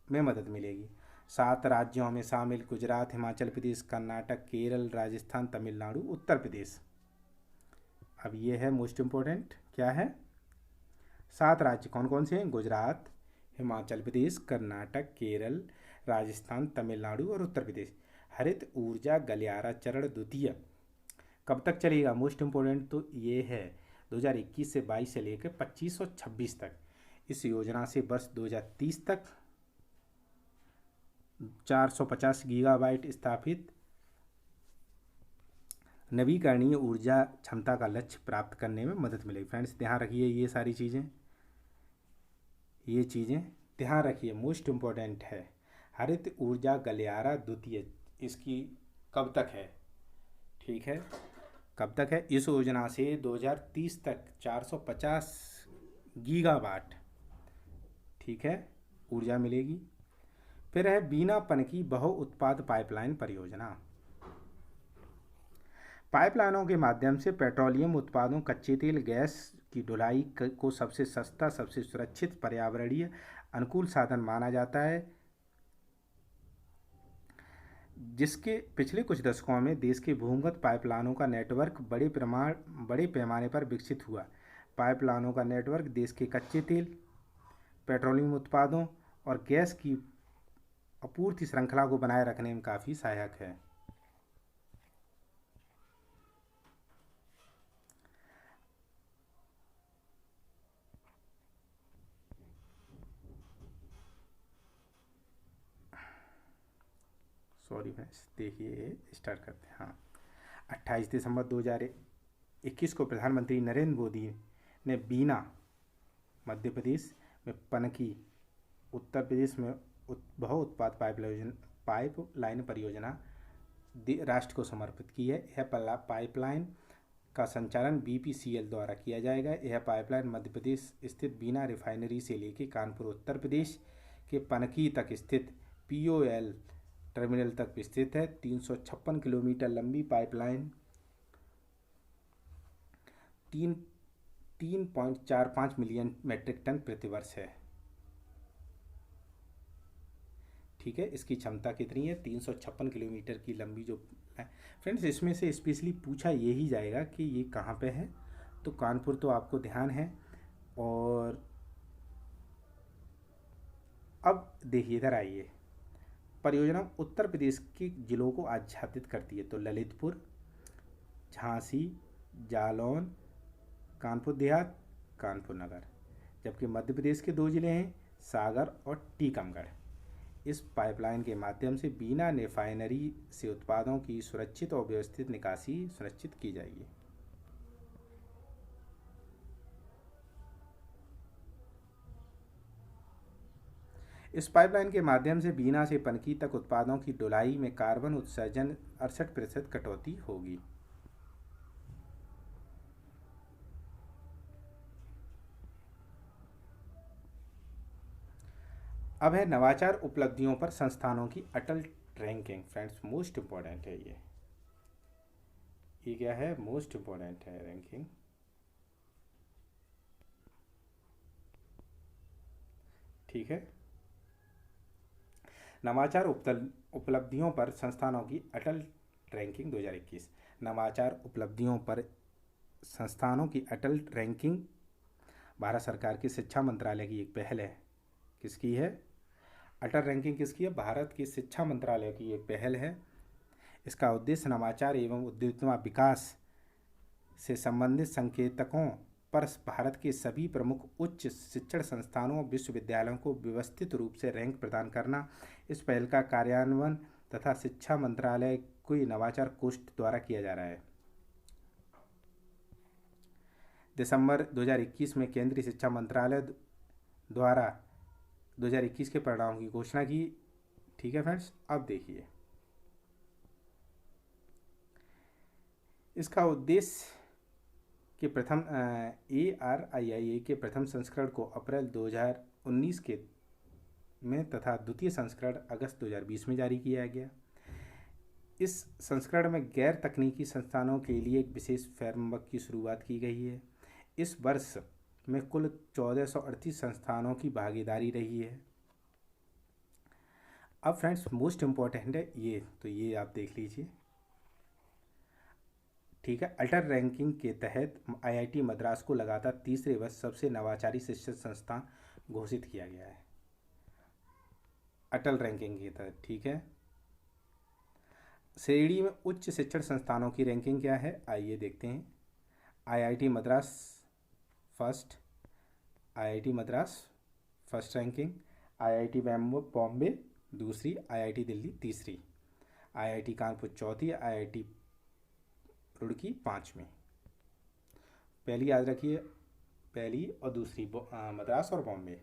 में मदद मिलेगी। 7 राज्यों में शामिल गुजरात, हिमाचल प्रदेश, कर्नाटक, केरल, राजस्थान, तमिलनाडु, उत्तर प्रदेश। अब ये है मोस्ट इम्पोर्टेंट, क्या है? 7 राज्य कौन कौन से हैं? गुजरात, हिमाचल प्रदेश, कर्नाटक, केरल, राजस्थान, तमिलनाडु और उत्तर प्रदेश। हरित ऊर्जा गलियारा चरण 2 कब तक चलेगा? मोस्ट इम्पोर्टेंट तो ये है 2021 से 22 से लेकर 25 और 26 तक। इस योजना से वर्ष 2030 तक 450 गीगावाट स्थापित नवीकरणीय ऊर्जा क्षमता का लक्ष्य प्राप्त करने में मदद मिलेगी। फ्रेंड्स ध्यान रखिए, ये सारी चीज़ें ध्यान रखिए, मोस्ट इम्पोर्टेंट है। हरित ऊर्जा गलियारा 2 इसकी कब तक है? ठीक है, कब तक है? इस योजना से 2030 तक 450 गीगावाट, ठीक है, ऊर्जा मिलेगी। फिर है बीना पनकी बहु उत्पाद पाइपलाइन परियोजना। पाइपलाइनों के माध्यम से पेट्रोलियम उत्पादों, कच्चे तेल, गैस की ढुलाई को सबसे सस्ता, सबसे सुरक्षित, पर्यावरणीय अनुकूल साधन माना जाता है, जिसके पिछले कुछ दशकों में देश के भूमिगत पाइपलाइनों का नेटवर्क बड़े पैमाने पर विकसित हुआ। पाइपलाइनों का नेटवर्क देश के कच्चे तेल, पेट्रोलियम उत्पादों और गैस की आपूर्ति श्रृंखला को बनाए रखने में काफ़ी सहायक है। सॉरी फ्रेंड्स, देखिए स्टार्ट करते हैं। हाँ, 28 दिसंबर 2021 को प्रधानमंत्री नरेंद्र मोदी ने बीना मध्य प्रदेश में, पनकी उत्तर प्रदेश में बहु उत्पाद पाइपलाइन परियोजना राष्ट्र को समर्पित की है। यह पाइपलाइन का संचालन BPCL द्वारा किया जाएगा। यह पाइपलाइन मध्य प्रदेश स्थित बीना रिफाइनरी से लेकर कानपुर उत्तर प्रदेश के पनकी तक स्थित POL टर्मिनल तक विस्तृत है। 356 किलोमीटर लंबी पाइपलाइन 3.45 मिलियन मीट्रिक टन प्रतिवर्ष है। ठीक है, इसकी क्षमता कितनी है? 356 किलोमीटर की लंबी जो फ्रेंड्स, इसमें से स्पेशली पूछा ये ही जाएगा कि ये कहाँ पे है। तो कानपुर तो आपको ध्यान है। और अब देखिए, इधर आइए, परियोजना उत्तर प्रदेश के जिलों को आच्छादित करती है। तो ललितपुर, झांसी, जालौन, कानपुर देहात, कानपुर नगर। जबकि मध्य प्रदेश के 2 जिले हैं, सागर और टीकमगढ़। इस पाइपलाइन के माध्यम से बीना रिफाइनरी से उत्पादों की सुरक्षित और व्यवस्थित निकासी सुनिश्चित की जाएगी। इस पाइपलाइन के माध्यम से बीना से पनकी तक उत्पादों की ढुलाई में कार्बन उत्सर्जन 68% कटौती होगी। अब है नवाचार उपलब्धियों पर संस्थानों की अटल रैंकिंग। फ्रेंड्स मोस्ट इंपॉर्टेंट है ये क्या है, मोस्ट इंपॉर्टेंट है रैंकिंग। ठीक है, नवाचार उपलब्धियों पर संस्थानों की अटल रैंकिंग 2021। नवाचार उपलब्धियों पर संस्थानों की अटल रैंकिंग भारत सरकार की शिक्षा मंत्रालय की एक पहल है। किसकी है अटल रैंकिंग? किसकी है? भारत की शिक्षा मंत्रालय की एक पहल है। इसका उद्देश्य नवाचार एवं उद्यमिता विकास से संबंधित संकेतकों पर भारत के सभी प्रमुख उच्च शिक्षण संस्थानों और विश्वविद्यालयों को व्यवस्थित रूप से रैंक प्रदान करना। इस पहल का कार्यान्वयन तथा शिक्षा मंत्रालय के नवाचार कोष द्वारा किया जा रहा है। दिसंबर 2021 में केंद्रीय शिक्षा मंत्रालय द्वारा 2021 के परिणामों की घोषणा की। ठीक है फ्रेंड्स, अब देखिए इसका उद्देश्य के प्रथम ARIIA के प्रथम संस्करण को अप्रैल 2019 के में तथा द्वितीय संस्करण अगस्त 2020 में जारी किया गया। इस संस्करण में गैर तकनीकी संस्थानों के लिए एक विशेष फ्रेमवर्क की शुरुआत की गई है। इस वर्ष में कुल 1438 संस्थानों की भागीदारी रही है। अब फ्रेंड्स मोस्ट इम्पॉर्टेंट है ये, तो ये आप देख लीजिए। ठीक है, अटल रैंकिंग के तहत IIT मद्रास को लगातार तीसरे वर्ष सबसे नवाचारी शिक्षण संस्थान घोषित किया गया है अटल रैंकिंग के तहत। ठीक है, श्रेणी में उच्च शिक्षण संस्थानों की रैंकिंग क्या है, आइए देखते हैं। IIT Madras first, IIT Madras first ranking, IIT Bombay दूसरी, IIT दिल्ली तीसरी, IIT कानपुर चौथी, IIT रुड़की पाँचवीं। पहली याद रखिए, पहली और दूसरी मद्रास और बॉम्बे।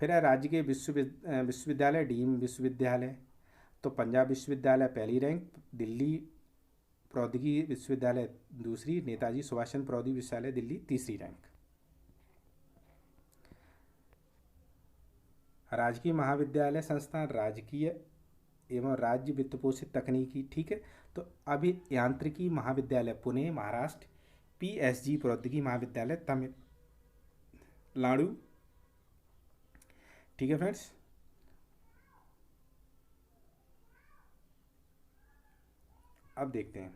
फिर है राज्य के विश्वविद्यालय डीम्ड विश्वविद्यालय, तो पंजाब विश्वविद्यालय पहली रैंक, दिल्ली प्रौद्योगिकी विश्वविद्यालय दूसरी, नेताजी सुभाष चंद्र प्रौद्योगिकी विश्वविद्यालय दिल्ली तीसरी रैंक। राजकीय महाविद्यालय संस्थान राजकीय एवं राज्य वित्त पोषित तकनीकी। ठीक है, तो अभियांत्रिकी महाविद्यालय पुणे महाराष्ट्र, PSG प्रौद्योगिकी महाविद्यालय तमिलनाडु। ठीक है फ्रेंड्स, अब देखते हैं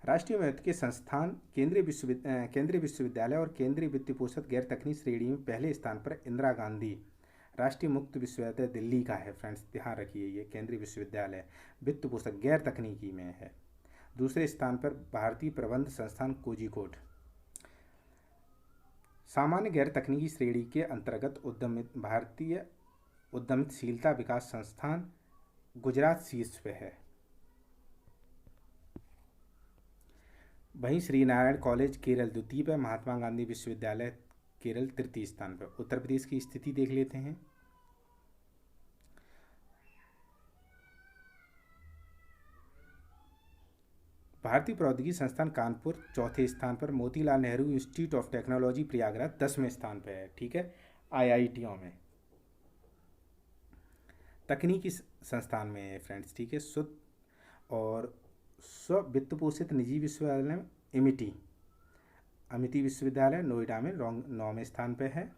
राष्ट्रीय महत्व के संस्थान। केंद्रीय विश्वविद्यालय और केंद्रीय वित्त पोषित गैर तकनीकी श्रेणी में पहले स्थान पर इंदिरा गांधी राष्ट्रीय मुक्त विश्वविद्यालय दिल्ली का है। फ्रेंड्स ध्यान रखिए, ये केंद्रीय विश्वविद्यालय वित्त पोषक गैर तकनीकी में है। दूसरे स्थान पर भारतीय प्रबंध संस्थान कोझिकोड। सामान्य गैर तकनीकी श्रेणी के अंतर्गत भारतीय उद्यमशीलता विकास संस्थान गुजरात शीर्ष पे है। वहीं श्री नारायण कॉलेज केरल द्वितीय पर, महात्मा गांधी विश्वविद्यालय केरल तृतीय स्थान पर। उत्तर प्रदेश की स्थिति देख लेते हैं। भारतीय प्रौद्योगिकी संस्थान कानपुर चौथे स्थान पर, Motilal Nehru institute of technology Prayagraj 10वें स्थान पर है। ठीक है, IITों में तकनीकी संस्थान में है फ्रेंड्स। ठीक है, शुद्ध और स्व वित्त पोषित निजी विश्वविद्यालय में अमिटी विश्वविद्यालय नोएडा में 9वें स्थान पर है।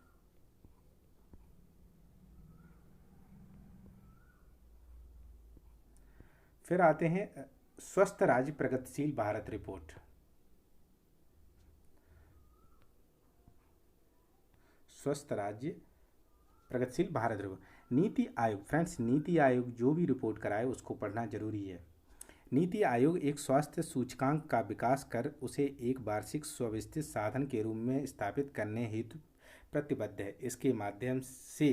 फिर आते हैं स्वस्थ राज्य प्रगतिशील भारत रिपोर्ट। स्वस्थ राज्य प्रगतिशील भारत रिपोर्ट। नीति आयोग। फ्रेंड्स नीति आयोग जो भी रिपोर्ट कराए उसको पढ़ना जरूरी है। नीति आयोग एक स्वास्थ्य सूचकांक का विकास कर उसे एक वार्षिक सुव्यवस्थित साधन के रूप में स्थापित करने हेतु प्रतिबद्ध है। इसके माध्यम से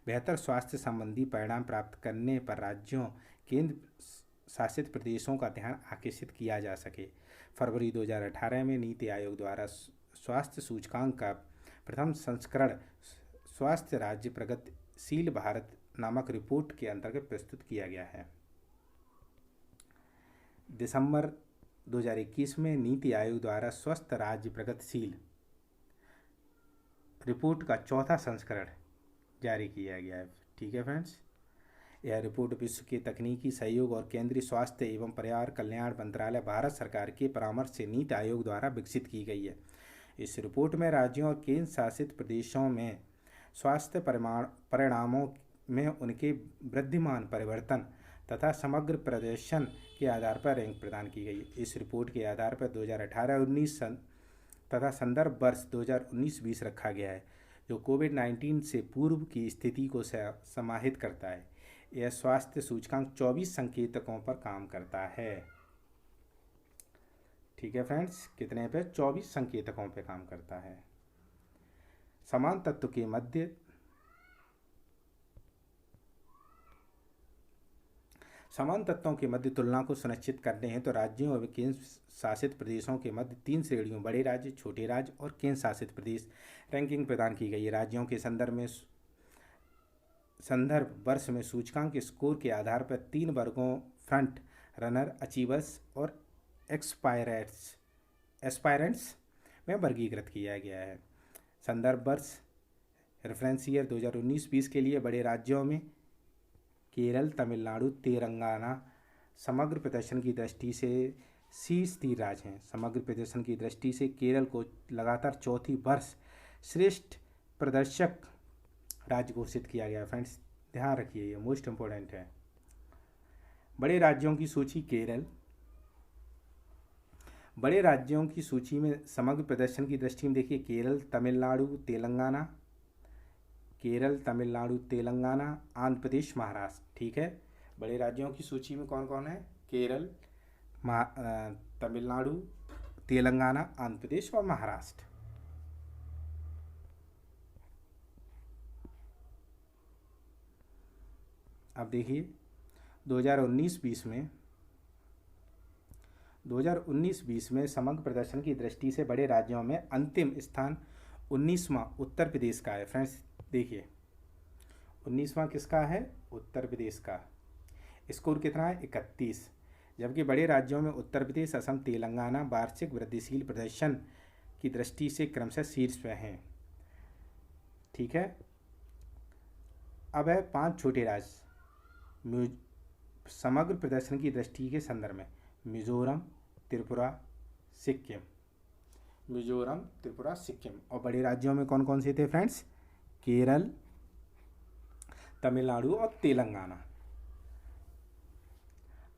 बेहतर स्वास्थ्य संबंधी परिणाम प्राप्त करने पर राज्यों केंद्र शासित प्रदेशों का ध्यान आकर्षित किया जा सके। फरवरी 2018 में नीति आयोग द्वारा स्वास्थ्य सूचकांक का प्रथम संस्करण स्वास्थ्य राज्य प्रगतिशील भारत नामक रिपोर्ट के अंतर्गत प्रस्तुत किया गया है। दिसंबर 2021 में नीति आयोग द्वारा स्वस्थ राज्य प्रगतिशील रिपोर्ट का चौथा संस्करण जारी किया गया है। ठीक है फ्रेंड्स, यह रिपोर्ट विश्व के तकनीकी सहयोग और केंद्रीय स्वास्थ्य एवं परिवार कल्याण मंत्रालय भारत सरकार के परामर्श से नीति आयोग द्वारा विकसित की गई है। इस रिपोर्ट में राज्यों और केंद्र शासित प्रदेशों में स्वास्थ्य परिणामों में उनके वृद्धिमान परिवर्तन तथा समग्र प्रदर्शन के आधार पर रैंक प्रदान की गई। इस रिपोर्ट के आधार पर 2018-19 तथा संदर्भ वर्ष 2019-20 रखा गया है, जो कोविड-19 से पूर्व की स्थिति को समाहित करता है। यह स्वास्थ्य सूचकांक 24 संकेतकों पर काम करता है। ठीक है फ्रेंड्स, कितने पे? 24 संकेतकों पे काम करता है। समान तत्व के मध्य समान तत्वों के मध्य तुलना को सुनिश्चित करने हैं तो राज्यों और केंद्र शासित प्रदेशों के मध्य 3 श्रेणियों बड़े राज्य, छोटे राज्य और केंद्र शासित प्रदेश रैंकिंग प्रदान की गई है। राज्यों के संदर्भ वर्ष में सूचकांक स्कोर के आधार पर 3 वर्गों फ्रंट रनर, अचीवर्स और एस्पायरेंट्स में वर्गीकृत किया गया है। संदर्भ वर्ष रेफरेंस ईयर 2019-20 के लिए बड़े राज्यों में केरल, तमिलनाडु, तेलंगाना समग्र प्रदर्शन की दृष्टि से शीर्ष 3 राज्य हैं। समग्र प्रदर्शन की दृष्टि से केरल को लगातार चौथी वर्ष श्रेष्ठ प्रदर्शक राज्य घोषित किया गया। फ्रेंड्स ध्यान रखिए, ये मोस्ट इम्पोर्टेंट है। बड़े राज्यों की सूची केरल। बड़े राज्यों की सूची में समग्र प्रदर्शन की दृष्टि में देखिए केरल, तमिलनाडु, तेलंगाना, आंध्र प्रदेश, महाराष्ट्र। ठीक है, बड़े राज्यों की सूची में कौन कौन है? केरल, तमिलनाडु, तेलंगाना, आंध्र प्रदेश और महाराष्ट्र। अब देखिए 2019-20 में समग्र प्रदर्शन की दृष्टि से बड़े राज्यों में अंतिम स्थान 19वां उत्तर प्रदेश का है। फ्रेंड्स देखिए 19वां किसका है? उत्तर प्रदेश का। स्कोर कितना है? 31। जबकि बड़े राज्यों में उत्तर प्रदेश, असम, तेलंगाना वार्षिक वृद्धिशील प्रदर्शन की दृष्टि से क्रमशः शीर्ष पे हैं। ठीक है, अब है 5 छोटे राज्य समग्र प्रदर्शन की दृष्टि के संदर्भ में मिजोरम, त्रिपुरा, सिक्किम। और बड़े राज्यों में कौन कौन से थे फ्रेंड्स? केरल, तमिलनाडु और तेलंगाना।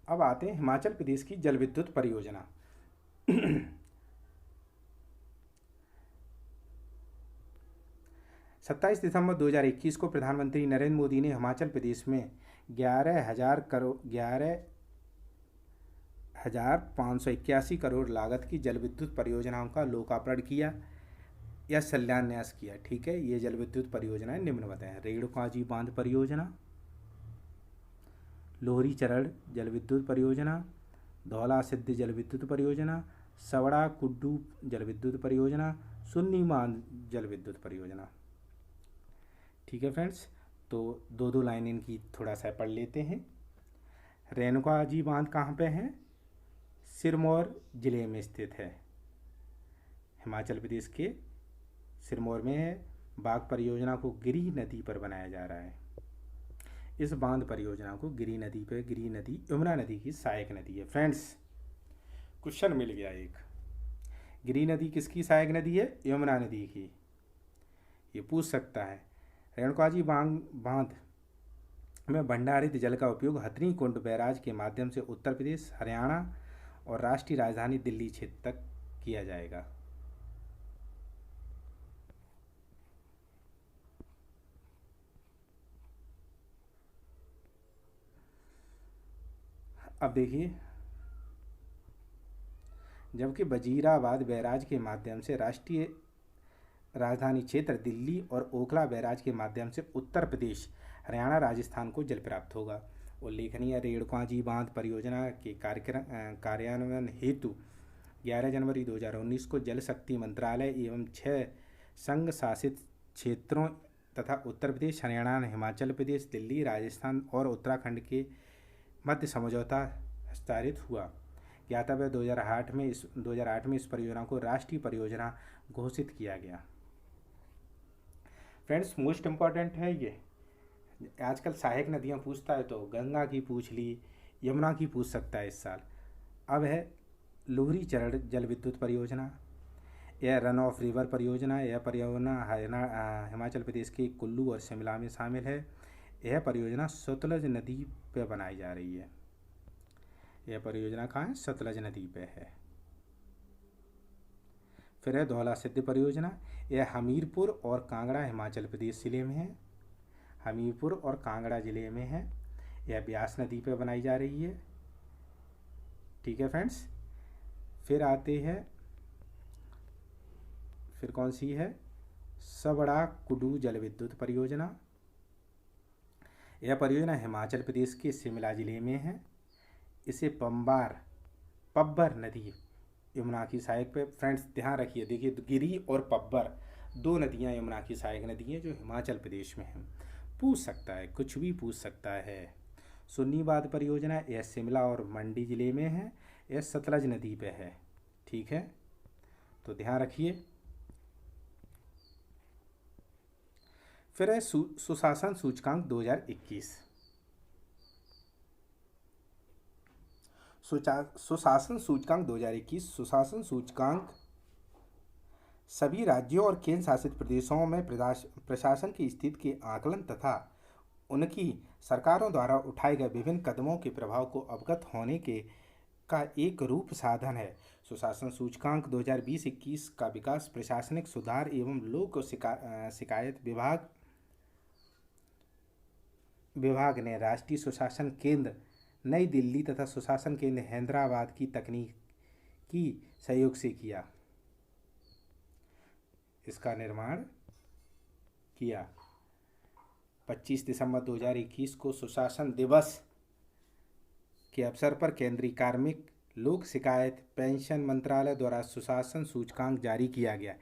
अब आते हैं हिमाचल प्रदेश की जल विद्युत परियोजना। 27 दिसंबर 2021 को प्रधानमंत्री नरेंद्र मोदी ने हिमाचल प्रदेश में 11,581 करोड़ लागत की जल विद्युत परियोजनाओं का लोकार्पण किया या शिलान्यास किया। ठीक है, ये जल विद्युत परियोजनाएं निम्नवत हैं: रेणुकाजी बांध परियोजना, लोहरी चरण जल विद्युत परियोजना, धौला सिद्ध जल विद्युत परियोजना, सवड़ा कुड्डू जल विद्युत परियोजना, सुन्नी बांध जल विद्युत परियोजना। ठीक है फ्रेंड्स, तो 2-2 लाइन इनकी थोड़ा सा पढ़ लेते हैं। रेणुकाजी बांध कहाँ पे है? सिरमौर जिले में स्थित है, हिमाचल प्रदेश के सिरमौर में है। बाघ परियोजना को गिरी नदी पर बनाया जा रहा है। इस बांध परियोजना को गिरी नदी यमुना नदी की सहायक नदी है। फ्रेंड्स क्वेश्चन मिल गया एक, गिरी नदी किसकी सहायक नदी है? यमुना नदी की। ये पूछ सकता है। रेणुकाजी बांध में भंडारित जल का उपयोग हथनी कुंड बैराज के माध्यम से उत्तर प्रदेश, हरियाणा और राष्ट्रीय राजधानी दिल्ली क्षेत्र तक किया जाएगा। अब देखिए, जबकि वजीराबाद बैराज के माध्यम से राष्ट्रीय राजधानी क्षेत्र दिल्ली और ओखला बैराज के माध्यम से उत्तर प्रदेश, हरियाणा, राजस्थान को जल प्राप्त होगा। उल्लेखनीय रेणुकाजी बांध परियोजना के कार्यान्वयन हेतु 11 जनवरी 2019 को जल शक्ति मंत्रालय एवं 6 संघ शासित क्षेत्रों तथा उत्तर प्रदेश, हरियाणा, हिमाचल प्रदेश, दिल्ली, राजस्थान और उत्तराखंड के मध्य समझौता हस्ताक्षरित हुआ। ज्ञातव्य 2008 में इस परियोजना को राष्ट्रीय परियोजना घोषित किया गया। फ्रेंड्स, मोस्ट इम्पॉर्टेंट है ये। आजकल सहायक नदियाँ पूछता है तो गंगा की पूछ ली, यमुना की पूछ सकता है इस साल। अब है लोहरी चरण जल विद्युत परियोजना। यह रन ऑफ रिवर परियोजना। यह परियोजना हिमाचल प्रदेश के कुल्लू और शिमला में शामिल है। यह परियोजना सतलज नदी पर बनाई जा रही है। यह परियोजना कहाँ है? सतलज नदी पे है। फिर है धौला सिद्ध परियोजना। यह हमीरपुर और कांगड़ा हिमाचल प्रदेश जिले में है। हमीरपुर और कांगड़ा जिले में है। यह ब्यास नदी पे बनाई जा रही है। ठीक है फ्रेंड्स। फिर आते हैं, फिर कौन सी है? सबड़ा कुडू जल विद्युत परियोजना। यह परियोजना हिमाचल प्रदेश के शिमला जिले में है। इसे पब्बर नदी यमुना की सहायक पे, फ्रेंड्स ध्यान रखिए, देखिए गिरी और पब्बर दो नदियां यमुना की सहायक नदी हैं जो हिमाचल प्रदेश में हैं। पूछ सकता है, कुछ भी पूछ सकता है। सुन्नीबाद परियोजना, यह शिमला और मंडी जिले में है। यह सतलज नदी पे है। ठीक है, तो ध्यान रखिए। फिर है सुशासन सूचकांक 2021। सुशासन सूचकांक 2021। सुशासन सूचकांक सभी राज्यों और केंद्र शासित प्रदेशों में प्रशासन की स्थिति के आकलन तथा उनकी सरकारों द्वारा उठाए गए विभिन्न कदमों के प्रभाव को अवगत होने के का एक रूप साधन है। सुशासन सूचकांक 2020-21 का विकास प्रशासनिक सुधार एवं लोक शिकायत विभाग ने राष्ट्रीय सुशासन केंद्र नई दिल्ली तथा सुशासन केंद्र हैदराबाद की तकनीकी सहयोग से किया। इसका निर्माण किया। 25 दिसंबर 2021 को सुशासन दिवस के अवसर पर केंद्रीय कार्मिक लोक शिकायत पेंशन मंत्रालय द्वारा सुशासन सूचकांक जारी किया गया।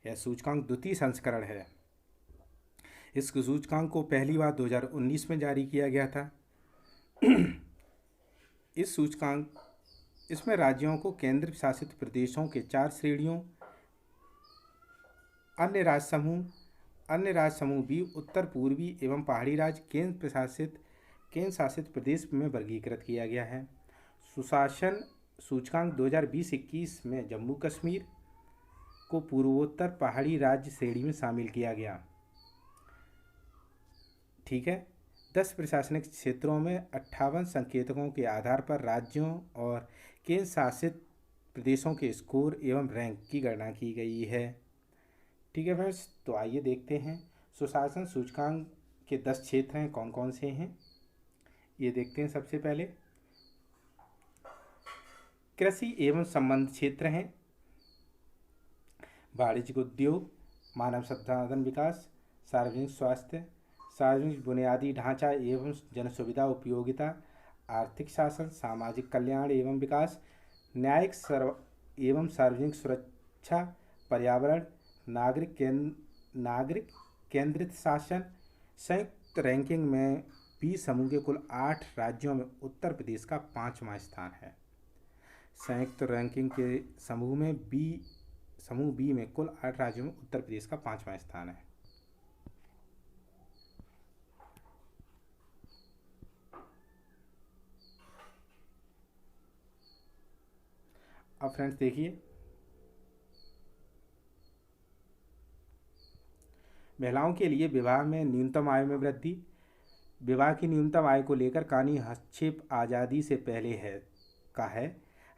यह सूचकांक द्वितीय संस्करण है। इस सूचकांक को पहली बार 2019 में जारी किया गया था। इसमें राज्यों को केंद्र शासित प्रदेशों के 4 श्रेणियों, अन्य राज्य समूह भी, उत्तर पूर्वी एवं पहाड़ी राज्य, केंद्र शासित प्रदेश में वर्गीकृत किया गया है। सुशासन सूचकांक 2020-21 में जम्मू कश्मीर को पूर्वोत्तर पहाड़ी राज्य श्रेणी में शामिल किया गया। ठीक है। 10 प्रशासनिक क्षेत्रों में 58 संकेतकों के आधार पर राज्यों और केंद्र शासित प्रदेशों के स्कोर एवं रैंक की गणना की गई है। ठीक है फ्रेंड्स, तो आइए देखते हैं सुशासन सूचकांक के 10 क्षेत्र हैं, कौन कौन से हैं ये देखते हैं। सबसे पहले कृषि एवं संबंध क्षेत्र हैं, वाणिज्यिक उद्योग, मानव संसाधन विकास, सार्वजनिक स्वास्थ्य, सार्वजनिक बुनियादी ढांचा एवं जनसुविधा उपयोगिता, आर्थिक शासन, सामाजिक कल्याण एवं विकास, न्यायिक एवं सार्वजनिक सुरक्षा, पर्यावरण, नागरिक केंद्रित शासन। संयुक्त रैंकिंग में बी समूह के कुल 8 राज्यों में उत्तर प्रदेश का 5वां स्थान है। संयुक्त रैंकिंग के समूह बी में कुल 8 राज्यों में उत्तर प्रदेश का 5वां स्थान है। अब फ्रेंड्स देखिए, महिलाओं के लिए विवाह में न्यूनतम आयु में वृद्धि। विवाह की न्यूनतम आयु को लेकर कानूनी हस्तक्षेप आज़ादी से पहले है।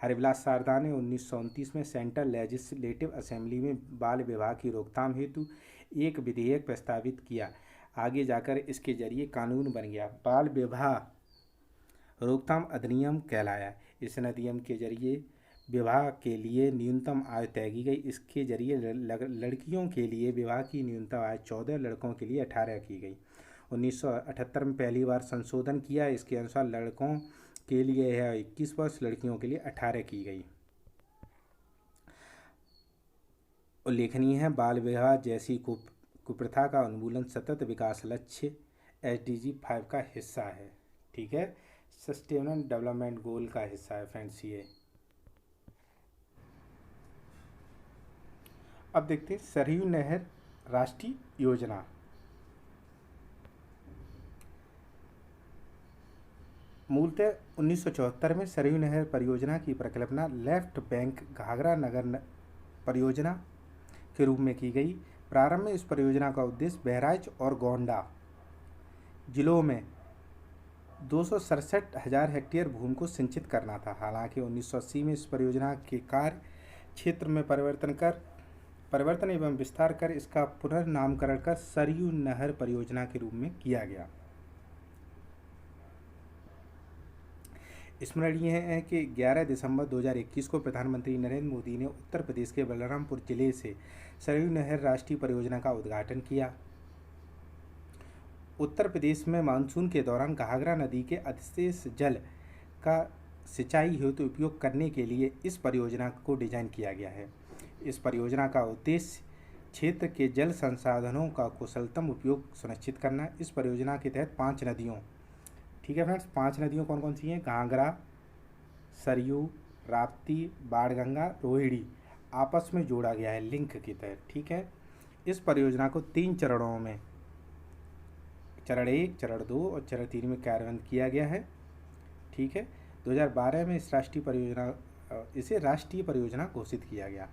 हरिविलास शारदा ने 1929 में सेंट्रल लेजिस्लेटिव असेंबली में बाल विवाह की रोकथाम हेतु एक विधेयक प्रस्तावित किया। आगे जाकर इसके जरिए कानून बन गया। बाल विवाह रोकथाम अधिनियम कहलाया। इस अधिनियम के जरिए विवाह के लिए न्यूनतम आयु तय की गई। इसके जरिए लड़कियों के लिए विवाह की न्यूनतम आयु 14, लड़कों के लिए 18 की गई। 1978 में पहली बार संशोधन किया। इसके अनुसार लड़कों के लिए यह 21 वर्ष, लड़कियों के लिए 18 की गई। उल्लेखनीय है, बाल विवाह जैसी कुप्रथा का उन्मूलन सतत विकास लक्ष्य SDG 5 का हिस्सा है। ठीक है, सस्टेनेबल डेवलपमेंट गोल का हिस्सा है फ्रेंड्स ये। अब देखते हैं सरयू नहर राष्ट्रीय योजना। मूलतः 1974 में सरयू नहर परियोजना की परिकल्पना लेफ्ट बैंक घाघरा नगर परियोजना के रूप में की गई। प्रारंभ में इस परियोजना का उद्देश्य बहराइच और गोंडा जिलों में 267,000 हेक्टेयर भूमि को सिंचित करना था। हालांकि 1980 में इस परियोजना के कार्य क्षेत्र में परिवर्तन एवं विस्तार कर इसका पुनर्नामकरण कर सरयू नहर परियोजना के रूप में किया गया। स्मरणीय है कि 11 दिसंबर 2021 को प्रधानमंत्री नरेंद्र मोदी ने उत्तर प्रदेश के बलरामपुर जिले से सरयू नहर राष्ट्रीय परियोजना का उद्घाटन किया। उत्तर प्रदेश में मानसून के दौरान घाघरा नदी के अधिशेष जल का सिंचाई हेतु उपयोग करने के लिए इस परियोजना को डिजाइन किया गया है। इस परियोजना का उद्देश्य क्षेत्र के जल संसाधनों का कुशलतम उपयोग सुनिश्चित करना। इस परियोजना के तहत 5 नदियों, ठीक है फ्रेंड्स, 5 नदियों कौन कौन सी हैं? घाघरा, सरयू, राप्ती, बाणगंगा, रोहिणी आपस में जोड़ा गया है लिंक के तहत। ठीक है, इस परियोजना को 3 चरणों में, चरण 1, चरण 2 और चरण 3 में कार्यान्वित किया गया है। ठीक है, 2012 में इसे राष्ट्रीय परियोजना घोषित किया गया।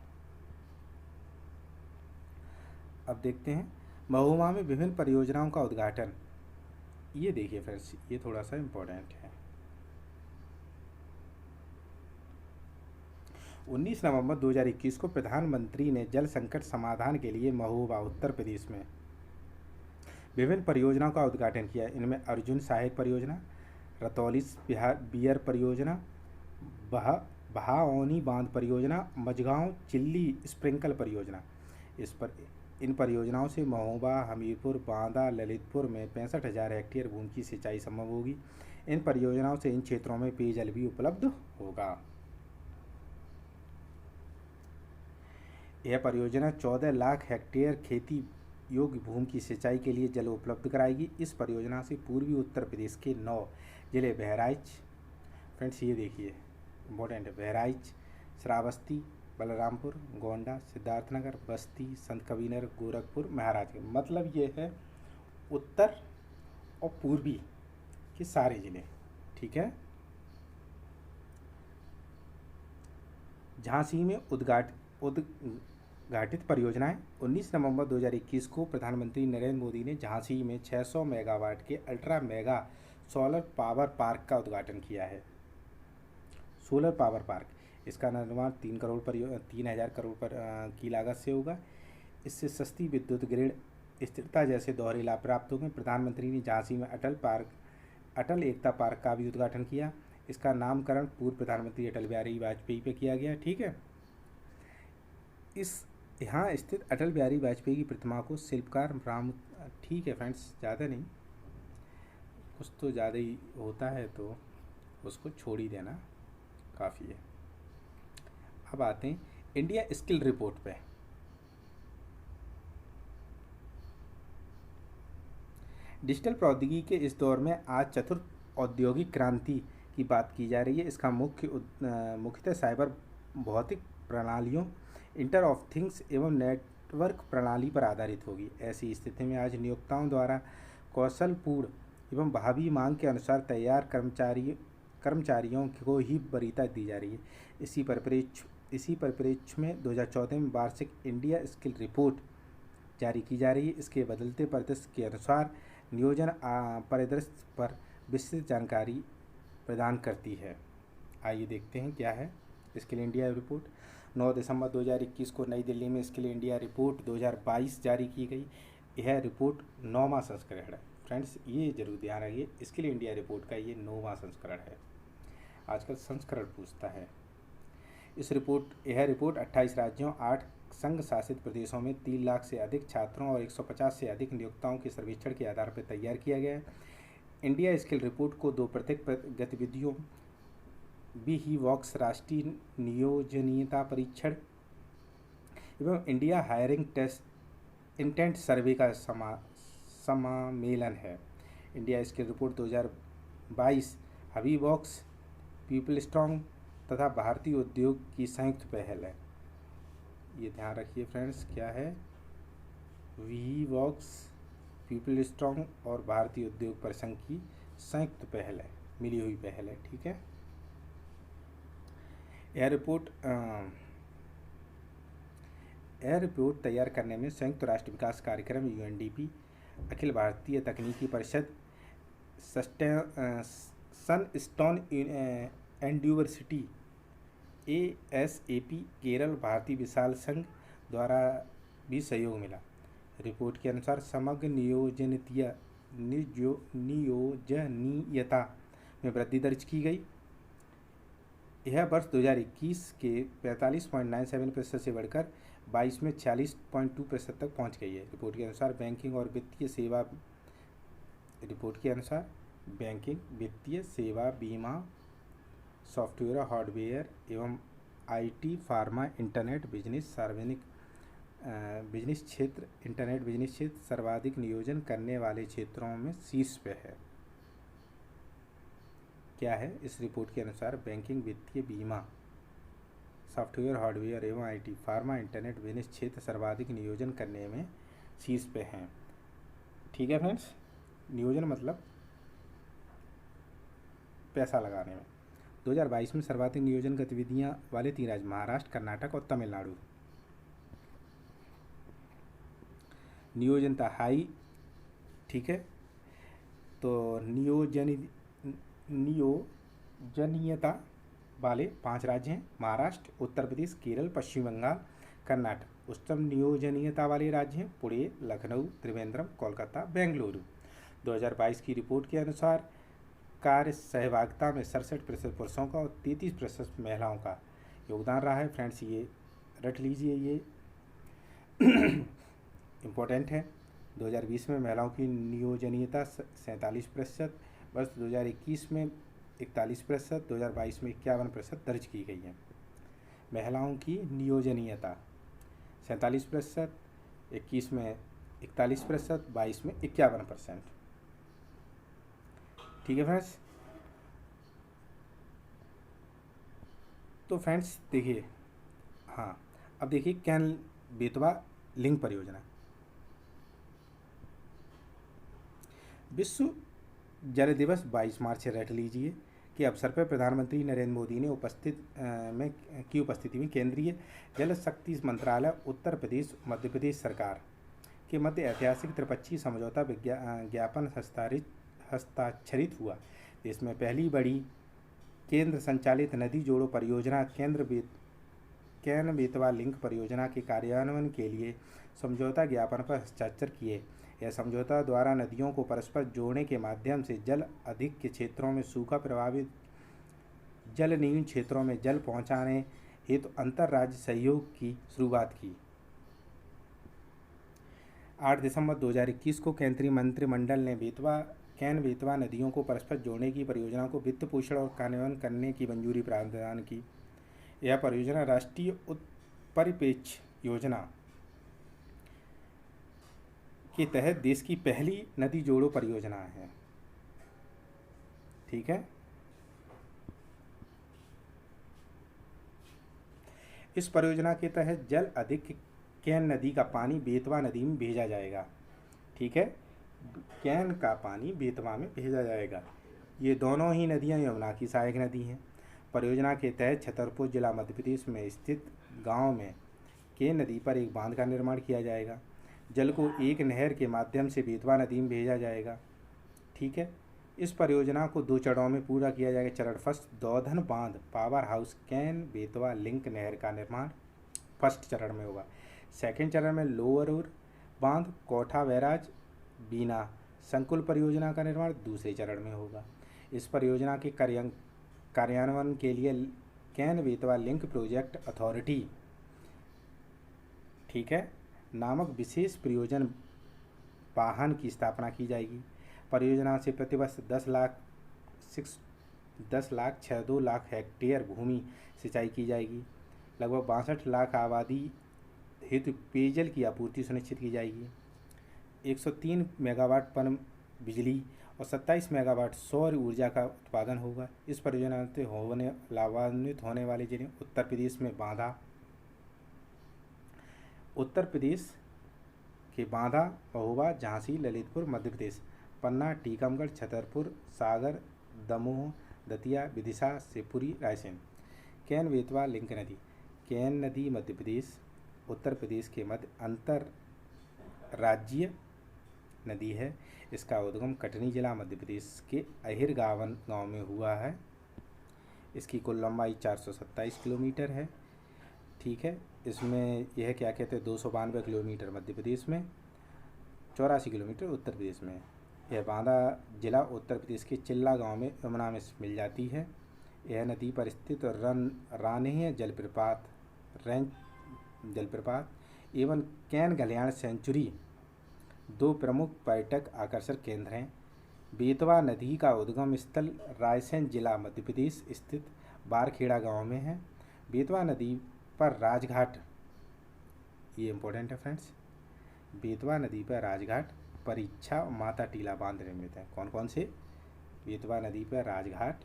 अब देखते हैं महोबा में विभिन्न परियोजनाओं का उद्घाटन। ये देखिए फ्रेंड्स, ये थोड़ा सा इम्पोर्टेंट है। 19 नवंबर 2021 को प्रधानमंत्री ने जल संकट समाधान के लिए महोबा उत्तर प्रदेश में विभिन्न परियोजनाओं का उद्घाटन किया। इनमें अर्जुन सहायक परियोजना, रतौली बियर परियोजना, बहाओनी बांध परियोजना, मझगांव चिल्ली स्प्रिंकल परियोजना। इन परियोजनाओं से महोबा, हमीरपुर, बांदा, ललितपुर में 65,000 हेक्टेयर भूमि की सिंचाई संभव होगी। इन परियोजनाओं से इन क्षेत्रों में पेयजल भी उपलब्ध होगा। यह परियोजना 14 लाख हेक्टेयर खेती योग्य भूमि की सिंचाई के लिए जल उपलब्ध कराएगी। इस परियोजना से पूर्वी उत्तर प्रदेश के 9 जिले बहराइच, फ्रेंड्स ये देखिए इम्पोर्टेंट है, बहराइच, श्रावस्ती, बलरामपुर, गोंडा, सिद्धार्थनगर, बस्ती, संत कबीरनगर, गोरखपुर, महाराजगंज, मतलब ये है उत्तर और पूर्वी के सारे जिले। ठीक है, झांसी में उद्घाटित परियोजनाएं। 19 नवंबर 2021 को प्रधानमंत्री नरेंद्र मोदी ने झांसी में 600 मेगावाट के ultra mega solar power park का उद्घाटन किया है। सोलर पावर पार्क, इसका निर्माण 3,000 करोड़ की लागत से होगा। इससे सस्ती विद्युत ग्रिड स्थिरता जैसे दोहरे लाभ प्राप्त होंगे। प्रधानमंत्री ने झांसी में अटल एकता पार्क का भी उद्घाटन किया। इसका नामकरण पूर्व प्रधानमंत्री अटल बिहारी वाजपेयी पे किया गया। ठीक है, यहाँ स्थित अटल बिहारी वाजपेयी की प्रतिमा को शिल्पकार राम, ठीक है फ्रेंड्स, ज़्यादा नहीं, कुछ तो ज़्यादा ही होता है तो उसको छोड़ ही देना काफ़ी है। अब आते हैं इंडिया स्किल रिपोर्ट पे। डिजिटल प्रौद्योगिकी के इस दौर में आज चतुर्थ औद्योगिक क्रांति की बात की जा रही है। इसका मुख्यतः साइबर भौतिक प्रणालियों, इंटर ऑफ थिंग्स एवं नेटवर्क प्रणाली पर आधारित होगी। ऐसी स्थिति में आज नियोक्ताओं द्वारा कौशलपूर्ण एवं भावी मांग के अनुसार तैयार कर्मचारियों को ही वरीयता दी जा रही है। इसी परिप्रेक्ष्य में 2014 में वार्षिक इंडिया स्किल रिपोर्ट जारी की जा रही है। इसके बदलते परिदृश्य के अनुसार नियोजन परिदृश्य पर विस्तृत जानकारी प्रदान करती है। आइए देखते हैं क्या है स्किल इंडिया रिपोर्ट। 9 दिसंबर 2021 को नई दिल्ली में स्किल इंडिया रिपोर्ट 2022 जारी की गई। यह रिपोर्ट 9वां संस्करण है। फ्रेंड्स ये जरूर ध्यान रखिए, स्किल इंडिया रिपोर्ट का ये 9वां संस्करण है। आजकल संस्करण पूछता है। यह रिपोर्ट 28 राज्यों, 8 संघ शासित प्रदेशों में 3 लाख से अधिक छात्रों और 150 से अधिक नियोक्ताओं के सर्वेक्षण के आधार पर तैयार किया गया है। इंडिया स्किल रिपोर्ट को 2 पृथक गतिविधियों BHIVOX राष्ट्रीय नियोजनीयता परीक्षण एवं India hiring test intent survey का सम्मेलन है। India skill report 2022 Wheebox, PeopleStrong तथा भारतीय उद्योग की संयुक्त पहल है। ये ध्यान रखिए फ्रेंड्स, क्या है? वीवॉक्स, पीपल स्ट्रॉन्ग और भारतीय उद्योग परिसंघ की संयुक्त पहल है, मिली हुई पहल है। ठीक है। एयर रिपोर्ट तैयार करने में संयुक्त राष्ट्र विकास कार्यक्रम यूएनडीपी, अखिल भारतीय तकनीकी परिषद, सनस्टोन यूनिवर्सिटी, ASAP, केरल भारतीय विशाल संघ द्वारा भी सहयोग मिला। रिपोर्ट के अनुसार समग्र नियोजनीयता में वृद्धि दर्ज की गई। यह वर्ष 2021 के 45.97% से बढ़कर 22 में 46.2% तक पहुंच गई है। रिपोर्ट के अनुसार बैंकिंग, वित्तीय सेवा, बीमा, सॉफ्टवेयर, हार्डवेयर एवं IT, फार्मा, इंटरनेट बिजनेस क्षेत्र सर्वाधिक नियोजन करने वाले क्षेत्रों में शीर्ष पे है। क्या है? इस रिपोर्ट के अनुसार बैंकिंग, वित्तीय, बीमा, सॉफ्टवेयर, हार्डवेयर एवं IT, फार्मा, इंटरनेट बिजनेस क्षेत्र सर्वाधिक नियोजन करने में शीर्ष पे हैं। ठीक है फ्रेंड्स, नियोजन मतलब पैसा लगाने में। 2022 में सर्वाधिक नियोजन गतिविधियां वाले 3 राज्य महाराष्ट्र, कर्नाटक और तमिलनाडु। नियोजनता हाई। ठीक है। तो नियोजनीयता वाले 5 राज्य हैं महाराष्ट्र, उत्तर प्रदेश, केरल, पश्चिम बंगाल, कर्नाटक। उच्चतम नियोजनीयता वाले राज्य हैं पुणे, लखनऊ, त्रिवेंद्रम, कोलकाता, बेंगलुरु। 2022 की रिपोर्ट के अनुसार कार्य सहभागिता में 67% पुरुषों का और 33% महिलाओं का योगदान रहा है। फ्रेंड्स, ये रट लीजिए, ये इम्पोर्टेंट है। 2020 में महिलाओं की नियोजनीयता 47%, वर्ष 2021 में 41%, 2022 में 51% दर्ज की गई है। महिलाओं की नियोजनीयता 47%, 21 में 41%, 22 में 51%। ठीक है फ्रेंड्स। तो फ्रेंड्स देखिए, हाँ, अब देखिए कैन बेतवा लिंक परियोजना। विश्व जल दिवस 22 मार्च से रट लीजिए के अवसर पर प्रधानमंत्री नरेंद्र मोदी ने उपस्थिति में केंद्रीय जल शक्ति मंत्रालय, उत्तर प्रदेश, मध्य प्रदेश सरकार के मध्य ऐतिहासिक त्रिपक्षीय समझौता ज्ञापन हस्ताक्षरित हुआ। देश में पहली बड़ी केंद्र संचालित नदी जोड़ो परियोजना कैन बेतवा लिंक परियोजना के कार्यान्वयन के लिए समझौता ज्ञापन पर हस्ताक्षर किए। यह समझौता द्वारा नदियों को परस्पर जोड़ने के माध्यम से जल अधिक के क्षेत्रों में सूखा प्रभावित जलनिहीन क्षेत्रों में जल पहुंचाने हेतु अंतर्राज्य सहयोग की शुरुआत की। 8 दिसंबर 2021 को केंद्रीय मंत्रिमंडल ने कैन बेतवा नदियों को परस्पर जोड़ने की परियोजना को वित्त पोषण और कार्यान्वयन करने की मंजूरी प्रदान की। यह परियोजना राष्ट्रीय परिप्रेक्ष्य योजना के तहत देश की पहली नदी जोड़ो परियोजना है। ठीक है। इस परियोजना के तहत जल अधिक कैन नदी का पानी बेतवा नदी में भेजा जाएगा। ठीक है, कैन का पानी बेतवा में भेजा जाएगा। ये दोनों ही नदियां यमुना की सहायक नदी हैं। परियोजना के तहत छतरपुर जिला मध्य प्रदेश में स्थित गांव में कैन नदी पर एक बांध का निर्माण किया जाएगा। जल को एक नहर के माध्यम से बेतवा नदी में भेजा जाएगा। ठीक है। इस परियोजना को 2 चरणों में पूरा किया जाएगा। चरण फर्स्ट, दौधन बांध power house can Betwa link नहर का निर्माण फर्स्ट चरण में होगा। सेकेंड चरण में लोअर बांध कोठा बैराज बीना संकुल परियोजना का निर्माण दूसरे चरण में होगा। इस परियोजना के कार्यान्वयन के लिए can Betwa link project authority, ठीक है, नामक विशेष प्रयोजन वाहन की स्थापना की जाएगी। परियोजना से प्रतिवर्ष 10 लाख 62 लाख हेक्टेयर भूमि सिंचाई की जाएगी। लगभग 62 लाख आबादी हेतु पेयजल की आपूर्ति सुनिश्चित की जाएगी। 103 मेगावाट पन बिजली और 27 मेगावाट सौर ऊर्जा का उत्पादन होगा। इस परियोजना से लाभान्वित होने वाले जिले उत्तर प्रदेश में बांदा, उत्तर प्रदेश के बांदा, महोबा, झांसी, ललितपुर मध्य प्रदेश, पन्ना, टीकमगढ़, छतरपुर, सागर, दमोह, दतिया, विदिशा, शिवपुरी, रायसेन। कैन बेतवा लिंक नदी, कैन नदी मध्य प्रदेश उत्तर प्रदेश के मध्य अंतर राज्यीय नदी है। इसका उद्गम कटनी जिला मध्य प्रदेश के अहिर गांव में हुआ है। इसकी कुल लंबाई 427 किलोमीटर है। ठीक है, इसमें यह क्या कहते हैं 292 किलोमीटर मध्य प्रदेश में, 84 किलोमीटर उत्तर प्रदेश में। यह बांदा जिला उत्तर प्रदेश के चिल्ला गांव में यमुना में मिल जाती है। यह नदी पर स्थित रानीय जलप्रपात, रेंज जलप्रपात एवं कैन गलियाण सेंचुरी दो प्रमुख पर्यटक आकर्षण केंद्र हैं। बेतवा नदी का उद्गम स्थल रायसेन जिला मध्य प्रदेश स्थित बारखेड़ा गांव में है। बेतवा नदी पर राजघाट, ये इम्पोर्टेंट है फ्रेंड्स, बेतवा नदी पर राजघाट, परीक्षा और माता टीला बांध निर्मित हैं। कौन कौन से? बेतवा नदी पर राजघाट,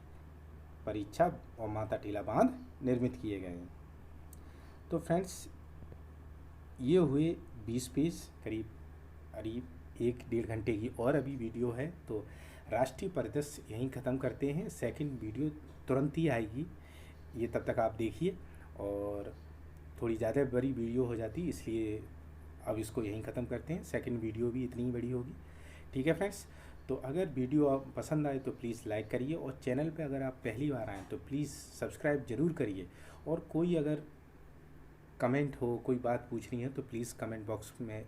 परीक्षा और माता टीला बांध निर्मित किए गए हैं। तो फ्रेंड्स ये हुए 20 पेज, करीब 1-1.5 घंटे की और अभी वीडियो है। तो राष्ट्रीय परिदृश्य यहीं ख़त्म करते हैं। सेकंड वीडियो तुरंत ही आएगी, ये तब तक आप देखिए। और थोड़ी ज़्यादा बड़ी वीडियो हो जाती, इसलिए अब इसको यहीं ख़त्म करते हैं। सेकंड वीडियो भी इतनी ही बड़ी होगी। ठीक है फ्रेंड्स, तो अगर वीडियो आप पसंद आए तो प्लीज़ लाइक करिए, और चैनल पे अगर आप पहली बार आएँ तो प्लीज़ सब्सक्राइब ज़रूर करिए। और कोई अगर कमेंट हो, कोई बात पूछनी है तो प्लीज़ कमेंट बॉक्स में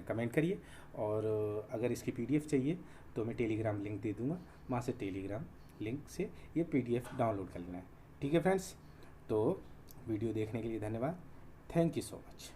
कमेंट करिए। और अगर इसकी PDF चाहिए तो मैं टेलीग्राम लिंक दे दूँगा, वहाँ से टेलीग्राम लिंक से ये PDF डाउनलोड कर लेना है। ठीक है फ्रेंड्स, तो वीडियो देखने के लिए धन्यवाद। Thank you so much.